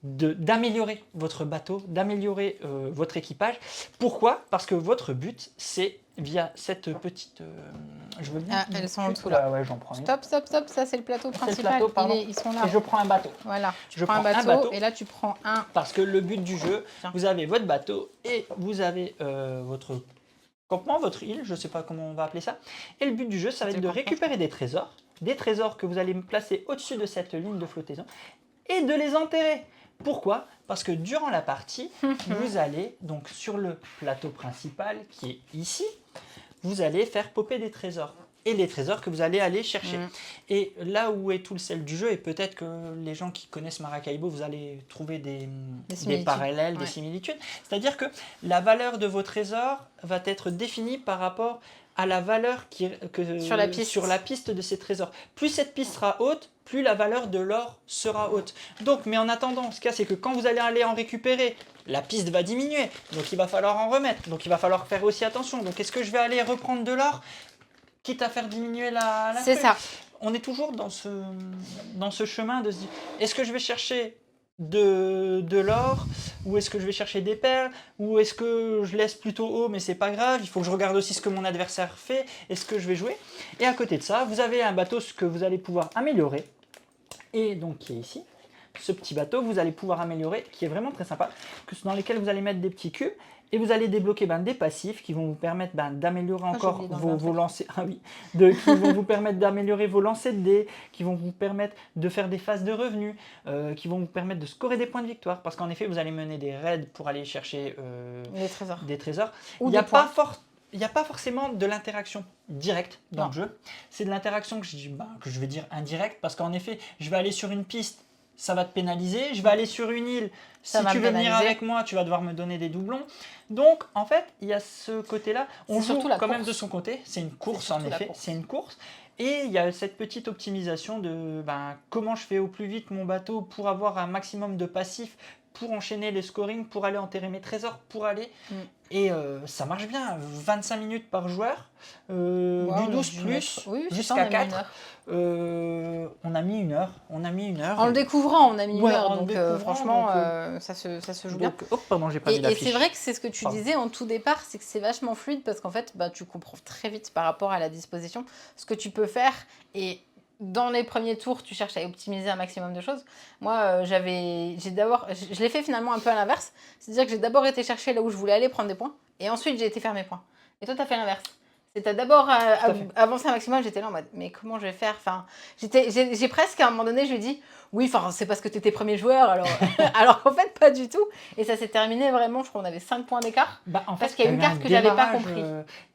d'améliorer votre bateau, d'améliorer votre équipage. Pourquoi? Parce que votre but, c'est via cette petite... je veux bien... elles sont en dessous là. Ouais, j'en prends une. Stop, ça c'est le plateau principal. C'est le plateau, Ils sont là. Et je prends un bateau. Voilà, Je prends un prends un bateau, bateau. et là tu prends un... Parce que le but du jeu, vous avez votre bateau et vous avez votre campement, votre île, je ne sais pas comment on va appeler ça. Et le but du jeu, ça va être de récupérer des trésors que vous allez placer au-dessus de cette ligne de flottaison et de les enterrer. Pourquoi? Parce que durant la partie, vous allez, donc sur le plateau principal qui est ici, vous allez faire popper des trésors. Et les trésors que vous allez aller chercher. Et là où est tout le sel du jeu, et peut-être que les gens qui connaissent Maracaibo, vous allez trouver des parallèles, des similitudes. C'est-à-dire que la valeur de vos trésors va être définie par rapport à la valeur sur la piste de ces trésors. Plus cette piste sera haute, plus la valeur de l'or sera haute. Donc, mais en attendant, ce qu'il y a, c'est que quand vous allez aller en récupérer, la piste va diminuer. Donc, il va falloir en remettre. Donc, il va falloir faire aussi attention. Donc, est-ce que je vais aller reprendre de l'or, quitte à faire diminuer la C'est truc. ça. On est toujours dans ce chemin de se dire, est-ce que je vais chercher de l'or, ou est-ce que je vais chercher des perles, ou est-ce que je laisse plutôt haut mais c'est pas grave, il faut que je regarde aussi ce que mon adversaire fait, est-ce que je vais jouer? Et à côté de ça, vous avez un bateau que vous allez pouvoir améliorer, et donc qui est ici. Ce petit bateau, vous allez pouvoir améliorer, qui est vraiment très sympa, dans lesquels vous allez mettre des petits cubes, et vous allez débloquer des passifs qui vont vous permettre d'améliorer encore vos lancers. Ah oui, qui vont vous permettre d'améliorer vos lancers de dés, qui vont vous permettre de faire des phases de revenus, qui vont vous permettre de scorer des points de victoire. Parce qu'en effet, vous allez mener des raids pour aller chercher des trésors. Il n'y a pas forcément de l'interaction directe dans le jeu. C'est de l'interaction que je vais dire indirecte, parce qu'en effet, je vais aller sur une piste, ça va te pénaliser. Je vais aller sur une île. Si tu veux venir avec moi, tu vas devoir me donner des doublons. Donc, en fait, il y a ce côté-là. On joue quand même de son côté. C'est une course, en effet. C'est une course. Et il y a cette petite optimisation de comment je fais au plus vite mon bateau pour avoir un maximum de passifs, pour enchaîner les scorings, pour aller enterrer mes trésors, pour aller... Et ça marche bien, 25 minutes par joueur, du 12 plus, jusqu'à 4. On a mis une heure. En le découvrant, on a mis une heure, donc franchement, ça se joue bien. Oh, pardon, j'ai pas mis l'affiche. Et c'est vrai que c'est ce que tu disais en tout départ, c'est que c'est vachement fluide, parce qu'en fait, tu comprends très vite par rapport à la disposition ce que tu peux faire. Et dans les premiers tours, tu cherches à optimiser un maximum de choses. Moi, je l'ai fait finalement un peu à l'inverse. C'est-à-dire que j'ai d'abord été chercher là où je voulais aller prendre des points. Et ensuite, j'ai été faire mes points. Et toi, tu as fait l'inverse. Tu as d'abord avancé un maximum. J'étais là en mode, mais comment je vais faire? J'ai presque, à un moment donné, je lui ai dit, oui, c'est parce que tu étais premier joueur. Alors qu'en fait, pas du tout. Et ça s'est terminé vraiment, je crois qu'on avait 5 points d'écart. Parce qu'il y a une carte que j'avais pas compris.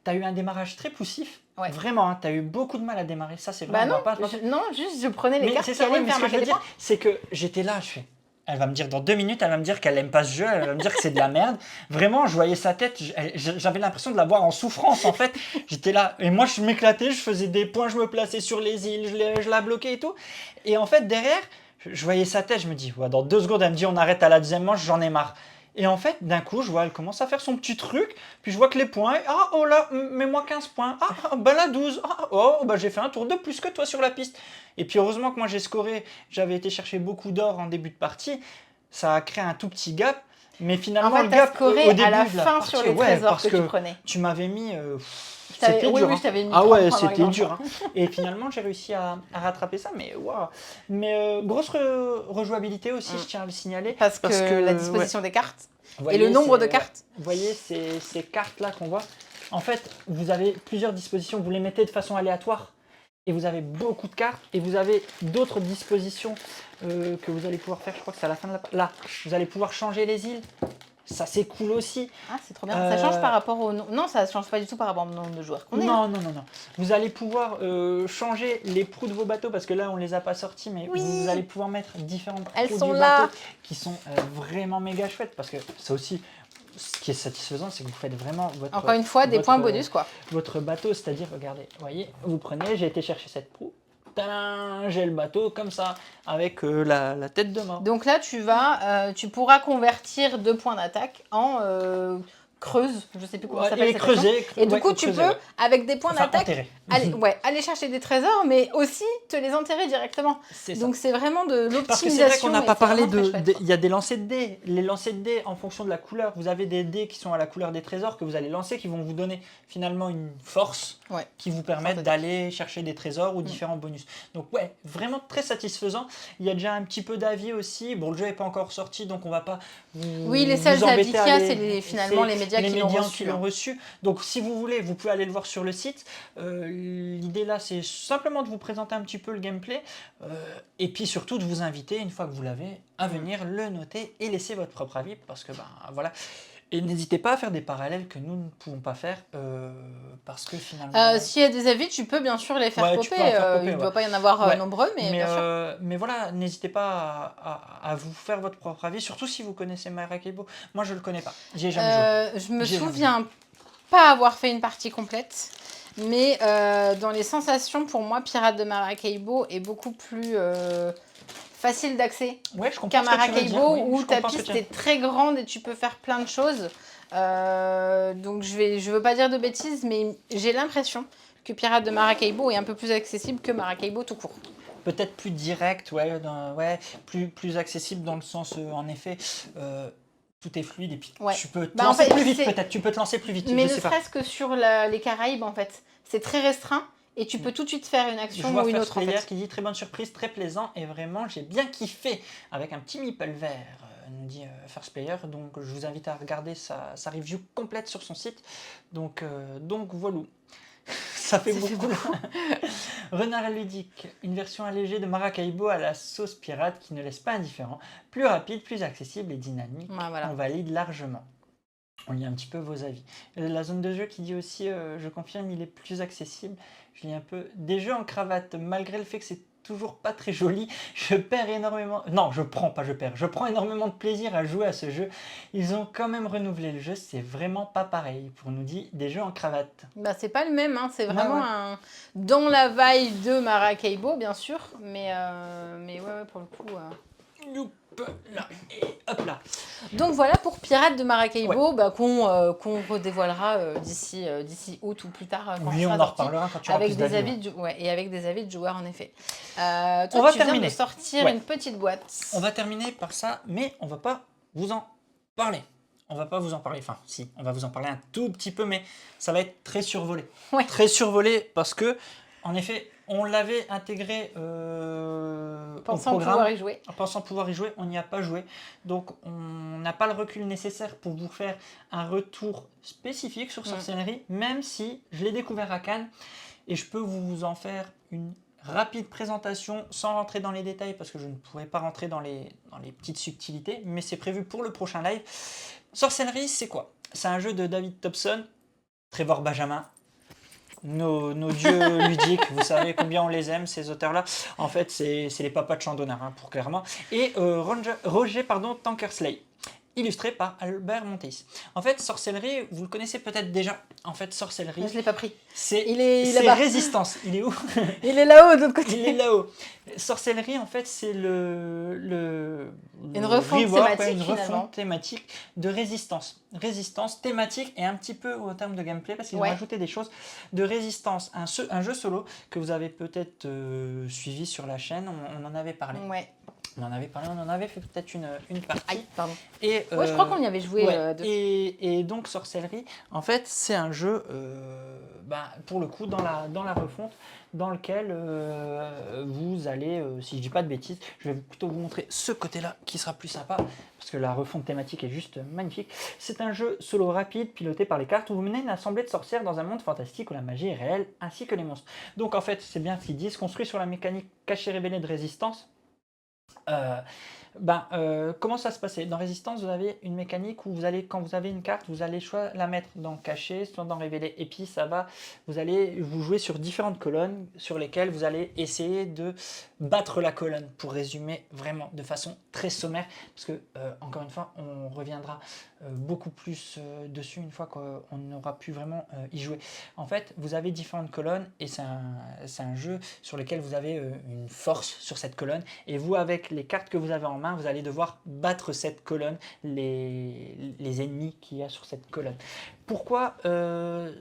Tu as eu un démarrage très poussif. Ouais. Vraiment, tu as eu beaucoup de mal à démarrer. Ça, c'est vrai. Non, juste je prenais les cartes qui allaient me faire marquer des points. C'est que j'étais là, je fais... Elle va me dire dans 2 minutes, elle va me dire qu'elle n'aime pas ce jeu, elle va me dire que c'est de la merde. Vraiment, je voyais sa tête, j'avais l'impression de la voir en souffrance en fait. J'étais là, et moi je m'éclatais, je faisais des points, je me plaçais sur les îles, je la bloquais et tout. Et en fait, derrière, je voyais sa tête, je me dis, ouais, dans 2 secondes, elle me dit on arrête à la deuxième manche, j'en ai marre. Et en fait, d'un coup, je vois, elle commence à faire son petit truc, puis je vois que les points, oh là, mets-moi 15 points, là 12, j'ai fait un tour de plus que toi sur la piste. Et puis heureusement que moi j'ai scoré, j'avais été chercher beaucoup d'or en début de partie, ça a créé un tout petit gap, mais finalement le gap scoré au début à la de la fin partie, sur les trésors que tu prenais. Tu m'avais mis... C'était dur. Oui, je t'avais mis c'était dur. Et finalement, j'ai réussi à rattraper ça, mais waouh. Mais grosse rejouabilité aussi, je tiens à le signaler. Parce que la disposition des cartes voyez, et le nombre de cartes. Vous voyez ces cartes-là qu'on voit. En fait, vous avez plusieurs dispositions, vous les mettez de façon aléatoire. Et vous avez beaucoup de cartes, et vous avez d'autres dispositions que vous allez pouvoir faire. Je crois que c'est à la fin de là, vous allez pouvoir changer les îles. Ça, c'est cool aussi. Ah, c'est trop bien. Ça change par rapport au... Non, ça change pas du tout par rapport au nombre de joueurs qu'on est. Non, non, non, non. Vous allez pouvoir changer les proues de vos bateaux parce que là, on les a pas sortis, mais Oui. vous allez pouvoir mettre différentes Elles proues sont du là. bateau qui sont vraiment méga chouettes parce que ça aussi, ce qui est satisfaisant, c'est que vous faites vraiment votre... Encore une fois, des points bonus, quoi. Votre bateau, c'est-à-dire, regardez, voyez, vous prenez, j'ai été chercher cette proue, tadam, j'ai le bateau comme ça, avec la tête de mort. Donc là, tu pourras convertir 2 points d'attaque en creuse. Je sais plus comment ça s'appelle. Et cette creuser. action. Et du coup, tu peux, avec des points d'attaque, enterrer. aller chercher des trésors, mais aussi te les enterrer directement. C'est ça. Donc c'est vraiment de l'optimisation. Parce que c'est vrai qu'on n'a pas parlé de... Il y a des lancers de dés. Les lancers de dés, en fonction de la couleur, vous avez des dés qui sont à la couleur des trésors que vous allez lancer, qui vont vous donner finalement une force qui vous permettent d'aller chercher des trésors ou différents bonus. Donc ouais, vraiment très satisfaisant. Il y a déjà un petit peu d'avis aussi. Bon, le jeu n'est pas encore sorti, donc on va pas Oui, les seuls avis qu'il y a, c'est finalement les médias qui l'ont reçu. Donc si vous voulez, vous pouvez aller le voir sur le site. L'idée là, c'est simplement de vous présenter un petit peu le gameplay et puis surtout de vous inviter, une fois que vous l'avez, à venir le noter et laisser votre propre avis parce que voilà. Et n'hésitez pas à faire des parallèles que nous ne pouvons pas faire parce que finalement... S'il y a des avis, tu peux bien sûr les faire popper. Il ne doit pas y en avoir nombreux, mais bien sûr. Mais voilà, n'hésitez pas à vous faire votre propre avis, surtout si vous connaissez Maracaibo. Moi, je ne le connais pas. J'y ai jamais joué. Je me souviens pas avoir fait une partie complète, mais dans les sensations, pour moi, Pirates de Maracaibo est beaucoup plus... facile d'accès qu'à Maracaibo où ta piste est très grande et tu peux faire plein de choses. Donc je veux pas dire de bêtises, mais j'ai l'impression que Pirates de Maracaibo est un peu plus accessible que Maracaibo tout court. Peut-être plus direct, plus accessible dans le sens, en effet, tout est fluide et puis tu peux te lancer plus vite peut-être, tu peux te lancer plus vite. Mais ne serait-ce que sur les Caraïbes en fait, c'est très restreint. Et tu peux tout de suite faire une action ou une autre en fait. Qui dit très bonne surprise, très plaisant et vraiment j'ai bien kiffé avec un petit meeple vert, nous dit First Player. Donc je vous invite à regarder sa review complète sur son site. Donc voilà. Ça fait beaucoup. Renard ludique, une version allégée de Maracaibo à la sauce pirate qui ne laisse pas indifférent, plus rapide, plus accessible et dynamique. On valide largement. On lit un petit peu vos avis. La zone de jeu qui dit aussi, je confirme, il est plus accessible. Je lis un peu. Des jeux en cravate, malgré le fait que c'est toujours pas très joli, je perds énormément... Non, je prends énormément de plaisir à jouer à ce jeu. Ils ont quand même renouvelé le jeu, c'est vraiment pas pareil, pour nous dire des jeux en cravate. Bah, c'est pas le même, hein. C'est vraiment dans la vibe de Maracaibo, bien sûr, mais pour le coup... Là, et hop là. Donc voilà pour Pirates de Maracaibo, qu'on redévoilera d'ici août ou plus tard. Oui, on en reparlera quand tu auras plus d'avis. Et avec des avis de joueurs en effet. Toi, on va terminer. Viens de sortir une petite boîte. On va terminer par ça, mais on va pas vous en parler. On va pas vous en parler, enfin si, on va vous en parler un tout petit peu, mais ça va être très survolé. Ouais. Très survolé parce que, en effet, on l'avait intégré pensant pouvoir y jouer. Pensant pouvoir y jouer, on n'y a pas joué. Donc on n'a pas le recul nécessaire pour vous faire un retour spécifique sur Sorcellerie, même si je l'ai découvert à Cannes et je peux vous en faire une rapide présentation sans rentrer dans les détails parce que je ne pourrais pas rentrer dans les petites subtilités, mais c'est prévu pour le prochain live. Sorcellerie, c'est quoi? C'est un jeu de David Thompson, Trevor Benjamin, nos dieux ludiques, vous savez combien on les aime, ces auteurs-là. En fait, c'est les papas de Chandonnard, hein, pour clairement. Et Roger Tankersley, illustré par Albert Monteis. En fait, Sorcellerie, vous le connaissez peut-être déjà. En fait, Sorcellerie... Je ne l'ai pas pris. C'est Résistance. Il est où? Il est là-haut, de l'autre côté. Il est là-haut. Sorcellerie, en fait, c'est une refonte thématique de Résistance. Résistance thématique et un petit peu au terme de gameplay, parce qu'ils ont ajouté des choses de Résistance. Un jeu solo que vous avez peut-être suivi sur la chaîne, on en avait parlé. Ouais. On en avait fait peut-être une partie. Aïe, pardon. Et, je crois qu'on y avait joué. Et donc Sorcellerie, en fait, c'est un jeu, pour le coup, dans la refonte, dans lequel vous allez, si je dis pas de bêtises, je vais plutôt vous montrer ce côté-là qui sera plus sympa, parce que la refonte thématique est juste magnifique. C'est un jeu solo rapide, piloté par les cartes, où vous menez une assemblée de sorcières dans un monde fantastique où la magie est réelle, ainsi que les monstres. Donc en fait, c'est bien ce qu'ils disent, construit sur la mécanique cachée révélée de Résistance. Comment ça se passait? Dans Résistance, vous avez une mécanique où vous allez, quand vous avez une carte, vous allez soit la mettre dans caché, soit dans révélé. Et puis vous allez vous jouer sur différentes colonnes sur lesquelles vous allez essayer de battre la colonne, pour résumer vraiment de façon très sommaire. Parce que, encore une fois, on reviendra beaucoup plus dessus une fois qu'on aura pu vraiment y jouer. En fait, vous avez différentes colonnes et c'est un jeu sur lequel vous avez une force sur cette colonne. Et vous, avec les cartes que vous avez en main, vous allez devoir battre cette colonne, les ennemis qu'il y a sur cette colonne. Pourquoi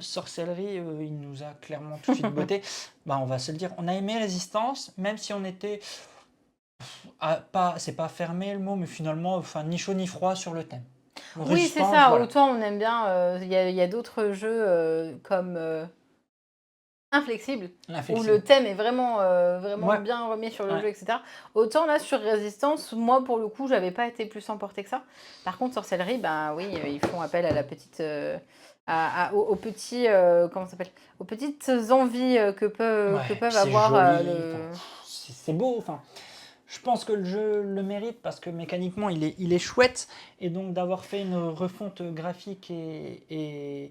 Sorcellerie, il nous a clairement tout de suite botté. On va se le dire, on a aimé Résistance, même si on était c'est pas fermé le mot, mais finalement, enfin, ni chaud ni froid sur le thème. Oui, c'est Résistance, ça. voilà. Autant on aime bien. Il y a d'autres jeux comme Inflexible, où Inflexible. le thème est vraiment Ouais. bien remis sur le Ouais. jeu, etc. Autant là, sur Résistance, moi, pour le coup, j'avais pas été plus emportée que ça. Par contre, Sorcellerie, ben oui, ils font appel à la petite... aux petits... comment ça s'appelle? Aux petites envies que peuvent Puis c'est avoir joli, le... enfin, c'est beau. Enfin, je pense que le jeu le mérite parce que mécaniquement il est chouette et donc d'avoir fait une refonte graphique et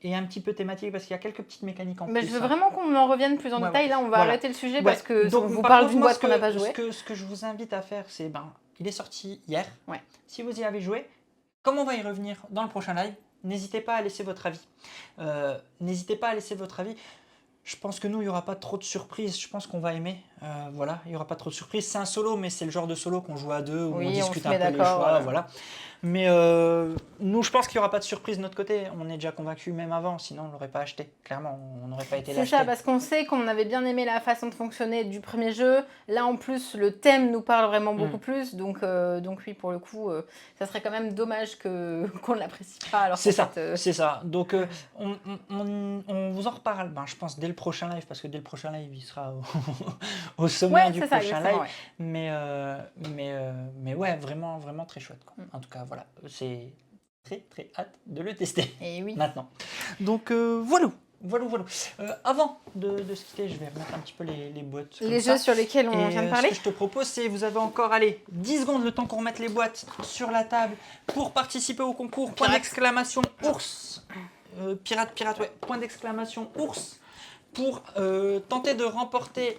un petit peu thématique parce qu'il y a quelques petites mécaniques en Mais plus. je veux vraiment qu'on en revienne plus en Ouais, détail. Là, on va voilà. arrêter le sujet Ouais. parce que Donc, on vous par parle contre, d'une moi, boîte qu'on n'a pas jouée. ce que je vous invite à faire, c'est il est sorti hier. Ouais. Si vous y avez joué, comme on va y revenir dans le prochain live, n'hésitez pas à laisser votre avis. N'hésitez pas à laisser votre avis. Je pense que nous, il n'y aura pas trop de surprises. Je pense qu'on va aimer. Voilà, il n'y aura pas trop de surprises. C'est un solo, mais c'est le genre de solo qu'on joue à deux, où Oui, on on discute se un met peu les d'accord, choix. voilà. Voilà. Mais nous, je pense qu'il n'y aura pas de surprise de notre côté. On est déjà convaincus même avant, sinon on ne l'aurait pas acheté. Clairement, on n'aurait pas été C'est l'acheter. ça, parce qu'on sait qu'on avait bien aimé la façon de fonctionner du premier jeu. Là, en plus, le thème nous parle vraiment beaucoup plus. Donc oui, pour le coup, ça serait quand même dommage qu'on ne l'apprécie pas. Alors C'est ça, fait, c'est ça. Donc, on vous en reparle, je pense, dès le prochain live, parce que dès le prochain live, il sera au sommaire du c'est ça, prochain exactement, live. ouais. Mais ouais, vraiment, vraiment très chouette, quoi. En tout cas, voilà, c'est très, très hâte de le tester Et oui. maintenant. Donc, voilà. Avant de se quitter, je vais remettre un petit peu les boîtes. Les jeux sur lesquels on vient de parler. Ce que je te propose, c'est vous avez encore 10 secondes le temps qu'on remette les boîtes sur la table pour participer au concours. Point d'exclamation ours. Pirate, ouais. Point d'exclamation ours. Pour tenter de remporter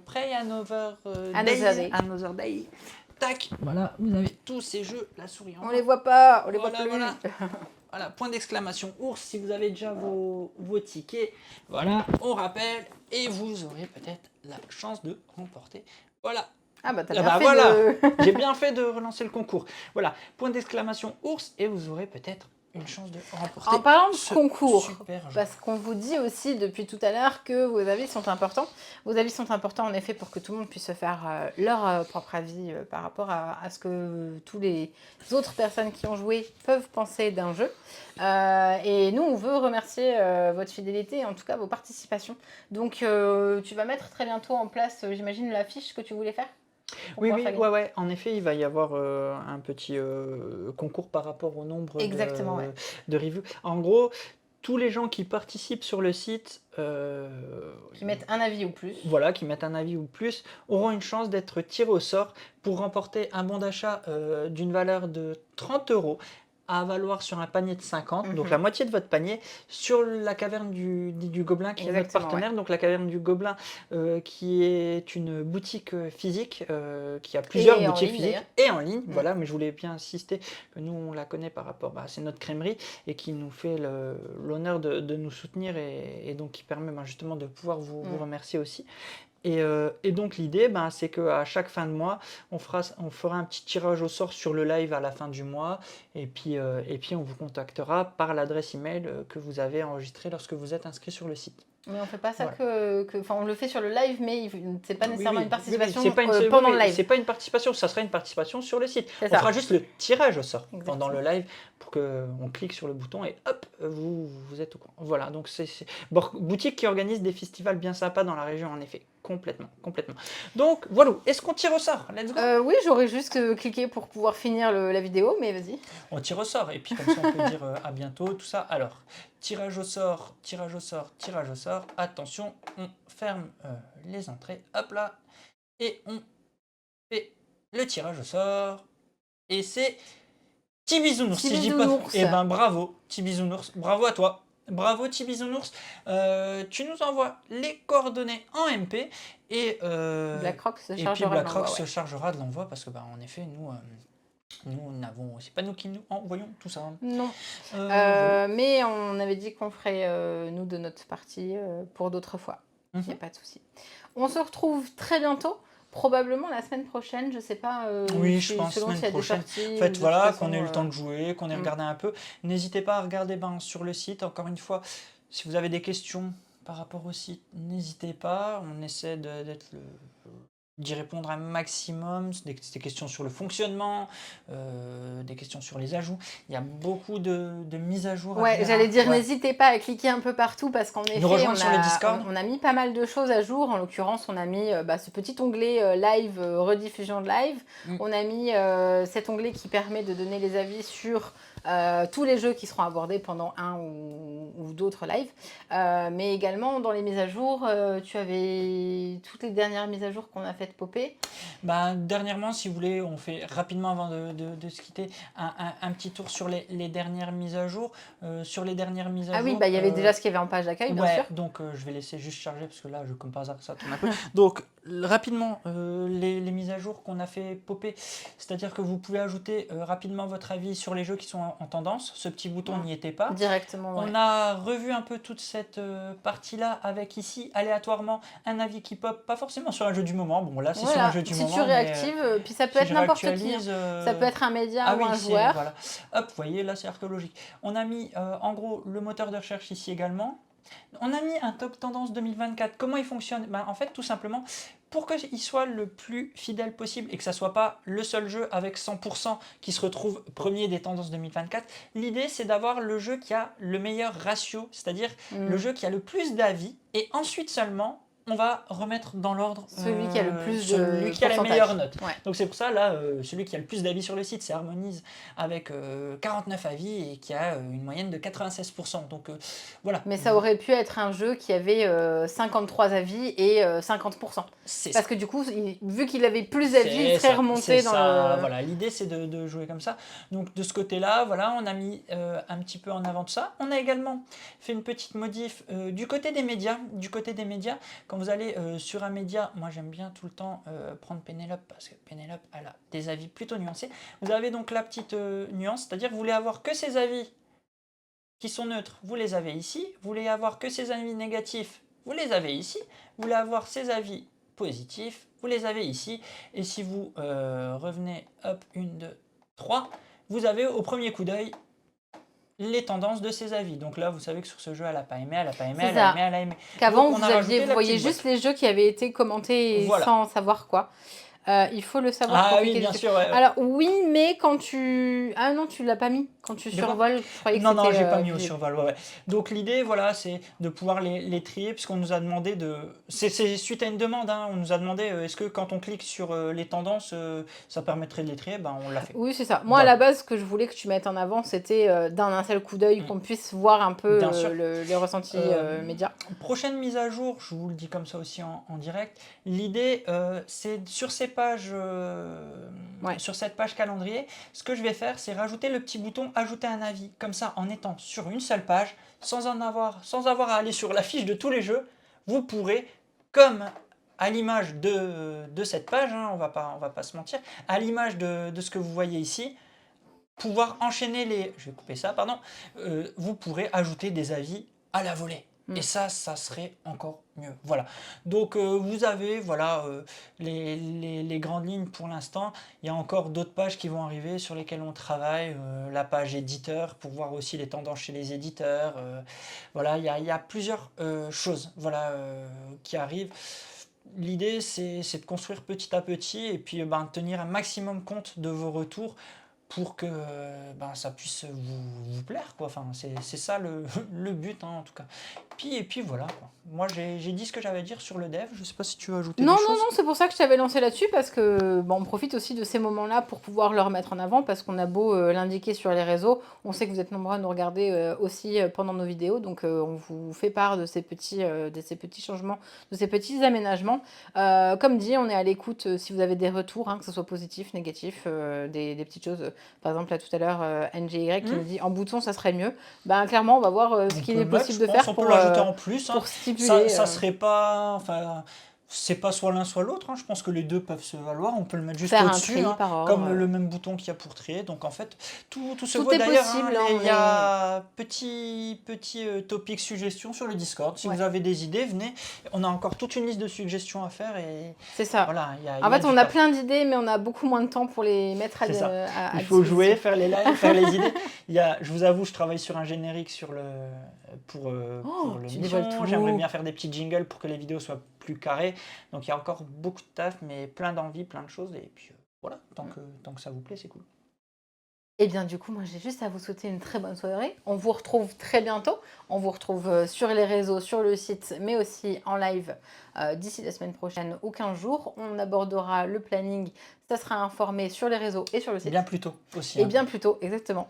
Prey Another Day. Tac, voilà, vous avez tous ces jeux, la souris en On main. les voit pas, on les voit plus. Voilà, point d'exclamation ours si vous avez déjà vos tickets. Voilà, on rappelle et vous aurez peut-être la chance de remporter. Voilà. Ah bah t'as bien fait J'ai bien fait de relancer le concours. Voilà, point d'exclamation ours et vous aurez peut-être une chance de remporter. En parlant de concours, super jeu. parce qu'on vous dit aussi depuis tout à l'heure que vos avis sont importants. Vos avis sont importants en effet pour que tout le monde puisse se faire leur propre avis par rapport à ce que tous les autres personnes qui ont joué peuvent penser d'un jeu. Et nous, on veut remercier votre fidélité et en tout cas vos participations. Donc tu vas mettre très bientôt en place, j'imagine, l'affiche que tu voulais faire. Oui, ouais. En effet, il va y avoir un petit concours par rapport au nombre de reviews. En gros, tous les gens qui participent sur le site... qui mettent un avis ou plus. Voilà, qui mettent un avis ou plus, auront une chance d'être tirés au sort pour remporter un bon d'achat d'une valeur de 30 € à valoir sur un panier de 50, donc la moitié de votre panier, sur la caverne du Gobelin qui est notre partenaire. Ouais. Donc la caverne du Gobelin qui est une boutique physique, qui a plusieurs boutiques physiques et en ligne. Voilà, mais je voulais bien insister que nous on la connaît par rapport, c'est notre crèmerie et qui nous fait l'honneur de nous soutenir et donc qui permet justement de pouvoir vous remercier aussi. Et donc l'idée, c'est qu'à chaque fin de mois, on fera un petit tirage au sort sur le live à la fin du mois, et puis on vous contactera par l'adresse email que vous avez enregistrée lorsque vous êtes inscrit sur le site. Mais on fait pas ça on le fait sur le live, mais c'est pas nécessairement une participation pendant le live. C'est pas une participation, ça sera une participation sur le site. On fera juste le tirage au sort pendant le live pour qu'on clique sur le bouton et hop, vous êtes au courant. Voilà, donc c'est boutique qui organise des festivals bien sympas dans la région en effet. Complètement. Donc voilà, est-ce qu'on tire au sort? Let's go. Oui, j'aurais juste cliqué pour pouvoir finir la vidéo, mais vas-y. On tire au sort, et puis comme ça on peut dire à bientôt, tout ça. Alors, tirage au sort. Attention, on ferme les entrées, hop là, et on fait le tirage au sort. Et c'est Tibisounours, si je dis pas. Tibisounours. Eh ben bravo, Tibisounours, bravo à toi. Bravo Tibisounours. Tu nous envoies les coordonnées en MP BlackRock se et puis chargera de BlackRock l'envoi, se ouais. chargera de l'envoi parce que en effet nous n'avons, c'est pas nous qui nous envoyons tout ça. Non. Voilà. Mais on avait dit qu'on ferait, nous, de notre partie, pour d'autres fois. Il n'y a Mhm. pas de souci. On se retrouve très bientôt, probablement la semaine prochaine, je sais pas, Oui, je pense selon semaine s'il y a des prochaine. En sorties ou fait, de toute voilà, façon. qu'on ait eu le temps de jouer, qu'on ait regardé un peu. N'hésitez pas à regarder sur le site. Encore une fois, si vous avez des questions par rapport au site, n'hésitez pas. On essaie d'y répondre un maximum. Des questions sur le fonctionnement, des questions sur les ajouts. Il y a beaucoup de mises à jour à Ouais, venir. j'allais dire, Ouais. n'hésitez pas à cliquer un peu partout parce qu'en effet, rejoindre sur le Discord. on a mis pas mal de choses à jour. En l'occurrence, on a mis ce petit onglet live, rediffusion de live. Mm. On a mis cet onglet qui permet de donner les avis sur tous les jeux qui seront abordés pendant un ou d'autres lives. Mais également, dans les mises à jour, tu avais toutes les dernières mises à jour qu'on a faites popper. Dernièrement, si vous voulez, on fait rapidement avant de se quitter un petit tour sur les dernières mises à jour. Sur les dernières mises à Ah jour. oui, il y avait déjà ce qu'il y avait en page d'accueil, bien sûr. Donc je vais laisser juste charger parce que là, comme par hasard, ça tourne un peu. Donc rapidement, les mises à jour qu'on a fait popper, c'est-à-dire que vous pouvez ajouter rapidement votre avis sur les jeux qui sont en tendance. Ce petit bouton n'y était pas. Directement, ouais. On a revu un peu toute cette partie-là avec ici, aléatoirement, un avis qui pop, pas forcément sur un jeu du moment. Bon, là, c'est sur un jeu du moment. Si tu réactives, puis ça peut si être je n'importe qui. réactualise, Ça peut être un média ou un joueur. Voilà. Hop, vous voyez, là, c'est archéologique. On a mis, en gros, le moteur de recherche ici également. On a mis un top tendance 2024. Comment il fonctionne? En fait, tout simplement, pour qu'il soit le plus fidèle possible et que ça soit pas le seul jeu avec 100% qui se retrouve premier des tendances 2024, l'idée c'est d'avoir le jeu qui a le meilleur ratio, c'est-à-dire le jeu qui a le plus d'avis, et ensuite seulement on va remettre dans l'ordre celui qui a le plus celui qui a la meilleure note. Ouais. Donc c'est pour ça, là, celui qui a le plus d'avis sur le site, c'est Harmonise avec 49 avis et qui a une moyenne de 96%. Donc voilà. Mais ça aurait pu être un jeu qui avait 53 avis et 50%. Parce que du coup, vu qu'il avait plus d'avis, il serait remonté dans le... Voilà, l'idée c'est de jouer comme ça. Donc de ce côté-là, voilà, on a mis un petit peu en avant tout ça. On a également fait une petite modif du côté des médias. Quand vous allez sur un média, moi j'aime bien tout le temps prendre Pénélope parce que Pénélope elle a des avis plutôt nuancés. Vous avez donc la petite nuance, c'est-à-dire que vous voulez avoir que ces avis qui sont neutres, vous les avez ici. Vous voulez avoir que ces avis négatifs, vous les avez ici. Vous voulez avoir ces avis positifs, vous les avez ici. Et si vous revenez, hop, 1, 2, 3, vous avez au premier coup d'œil les tendances de ces avis. Donc là, vous savez que sur ce jeu, elle n'a pas aimé, elle n'a pas aimé, elle a aimé, elle a aimé. Qu'avant, vous voyez juste les jeux qui avaient été commentés sans savoir quoi. Il faut le savoir. Ah oui, bien sûr. Ouais. Alors oui, mais quand tu... Ah non, tu l'as pas mis. Quand tu survoles, je croyais que c'était... Non, j'ai pas mis au survol. Ouais. Donc l'idée, voilà, c'est de pouvoir les trier, puisqu'on nous a demandé de... C'est suite à une demande, hein, on nous a demandé, est-ce que quand on clique sur les tendances, ça permettrait de les trier? On l'a fait. Oui, c'est ça. Moi, à la base, ce que je voulais que tu mettes en avant, c'était d'un seul coup d'œil qu'on puisse voir un peu les ressentis médias. Prochaine mise à jour, je vous le dis comme ça aussi en direct, l'idée, c'est sur ces pages, sur cette page calendrier, ce que je vais faire, c'est rajouter le petit bouton ajouter un avis. Comme ça, en étant sur une seule page, sans avoir à aller sur la fiche de tous les jeux, vous pourrez, comme à l'image de cette page, hein, on va pas se mentir, à l'image de ce que vous voyez ici, pouvoir enchaîner les... Je vais couper ça, pardon. Vous pourrez ajouter des avis à la volée. Et ça serait encore mieux. Voilà. Donc vous avez voilà, les grandes lignes pour l'instant. Il y a encore d'autres pages qui vont arriver sur lesquelles on travaille. La page éditeur pour voir aussi les tendances chez les éditeurs. Voilà, il y a plusieurs choses voilà, qui arrivent. L'idée, c'est de construire petit à petit et puis tenir un maximum compte de vos retours pour que ben, ça puisse vous plaire, quoi. Enfin, c'est ça le but, hein, en tout cas. Et puis voilà, quoi. Moi, j'ai dit ce que j'avais à dire sur le dev. Je sais pas si tu veux ajouter Non, des non, choses. non, c'est pour ça que je t'avais lancé là-dessus, parce que on profite aussi de ces moments-là pour pouvoir le remettre en avant, parce qu'on a beau l'indiquer sur les réseaux, on sait que vous êtes nombreux à nous regarder aussi pendant nos vidéos, donc on vous fait part de ces petits changements, de ces petits aménagements. Comme dit, on est à l'écoute si vous avez des retours, hein, que ce soit positif, négatif, des petites choses. Par exemple, là tout à l'heure, NGY qui nous dit en bouton, ça serait mieux. Ben, clairement, on va voir ce On qu'il peut est le mettre, possible je de pense, faire on peut le rajouter en plus, hein. pour stipuler. Ça serait pas, enfin, c'est pas soit l'un soit l'autre, hein. Je pense que les deux peuvent se valoir. On peut le mettre juste Faire un au-dessus, tri hein, par ordre. comme le même bouton qu'il y a pour trier. Donc en fait, tout se Tout voit est d'ailleurs, possible, hein, il y a petit topic suggestions sur le Discord. Si Ouais. vous avez des idées, venez. On a encore toute une liste de suggestions à faire et C'est ça. voilà. En fait, on a taf. plein d'idées, mais on a beaucoup moins de temps pour les mettre à C'est ça. à Il faut jouer, disposition. faire les lives, faire les idées. Je vous avoue, je travaille sur un générique pour Oh, tu l'émission. dévoiles tout. J'aimerais bien faire des petits jingles pour que les vidéos soient plus carrées. Donc il y a encore beaucoup de taf, mais plein d'envie, plein de choses. Et puis voilà, tant que ça vous plaît, c'est cool. Et bien du coup, moi j'ai juste à vous souhaiter une très bonne soirée. On vous retrouve très bientôt. On vous retrouve sur les réseaux, sur le site, mais aussi en live d'ici la semaine prochaine ou 15 jours. On abordera le planning. Ça sera informé sur les réseaux et sur le site. Bien plus tôt aussi. Et hein. bien plus tôt, exactement.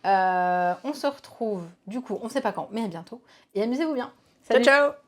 On se retrouve, du coup, on ne sait pas quand, mais à bientôt. Et amusez-vous bien. Ciao, Salut! ciao!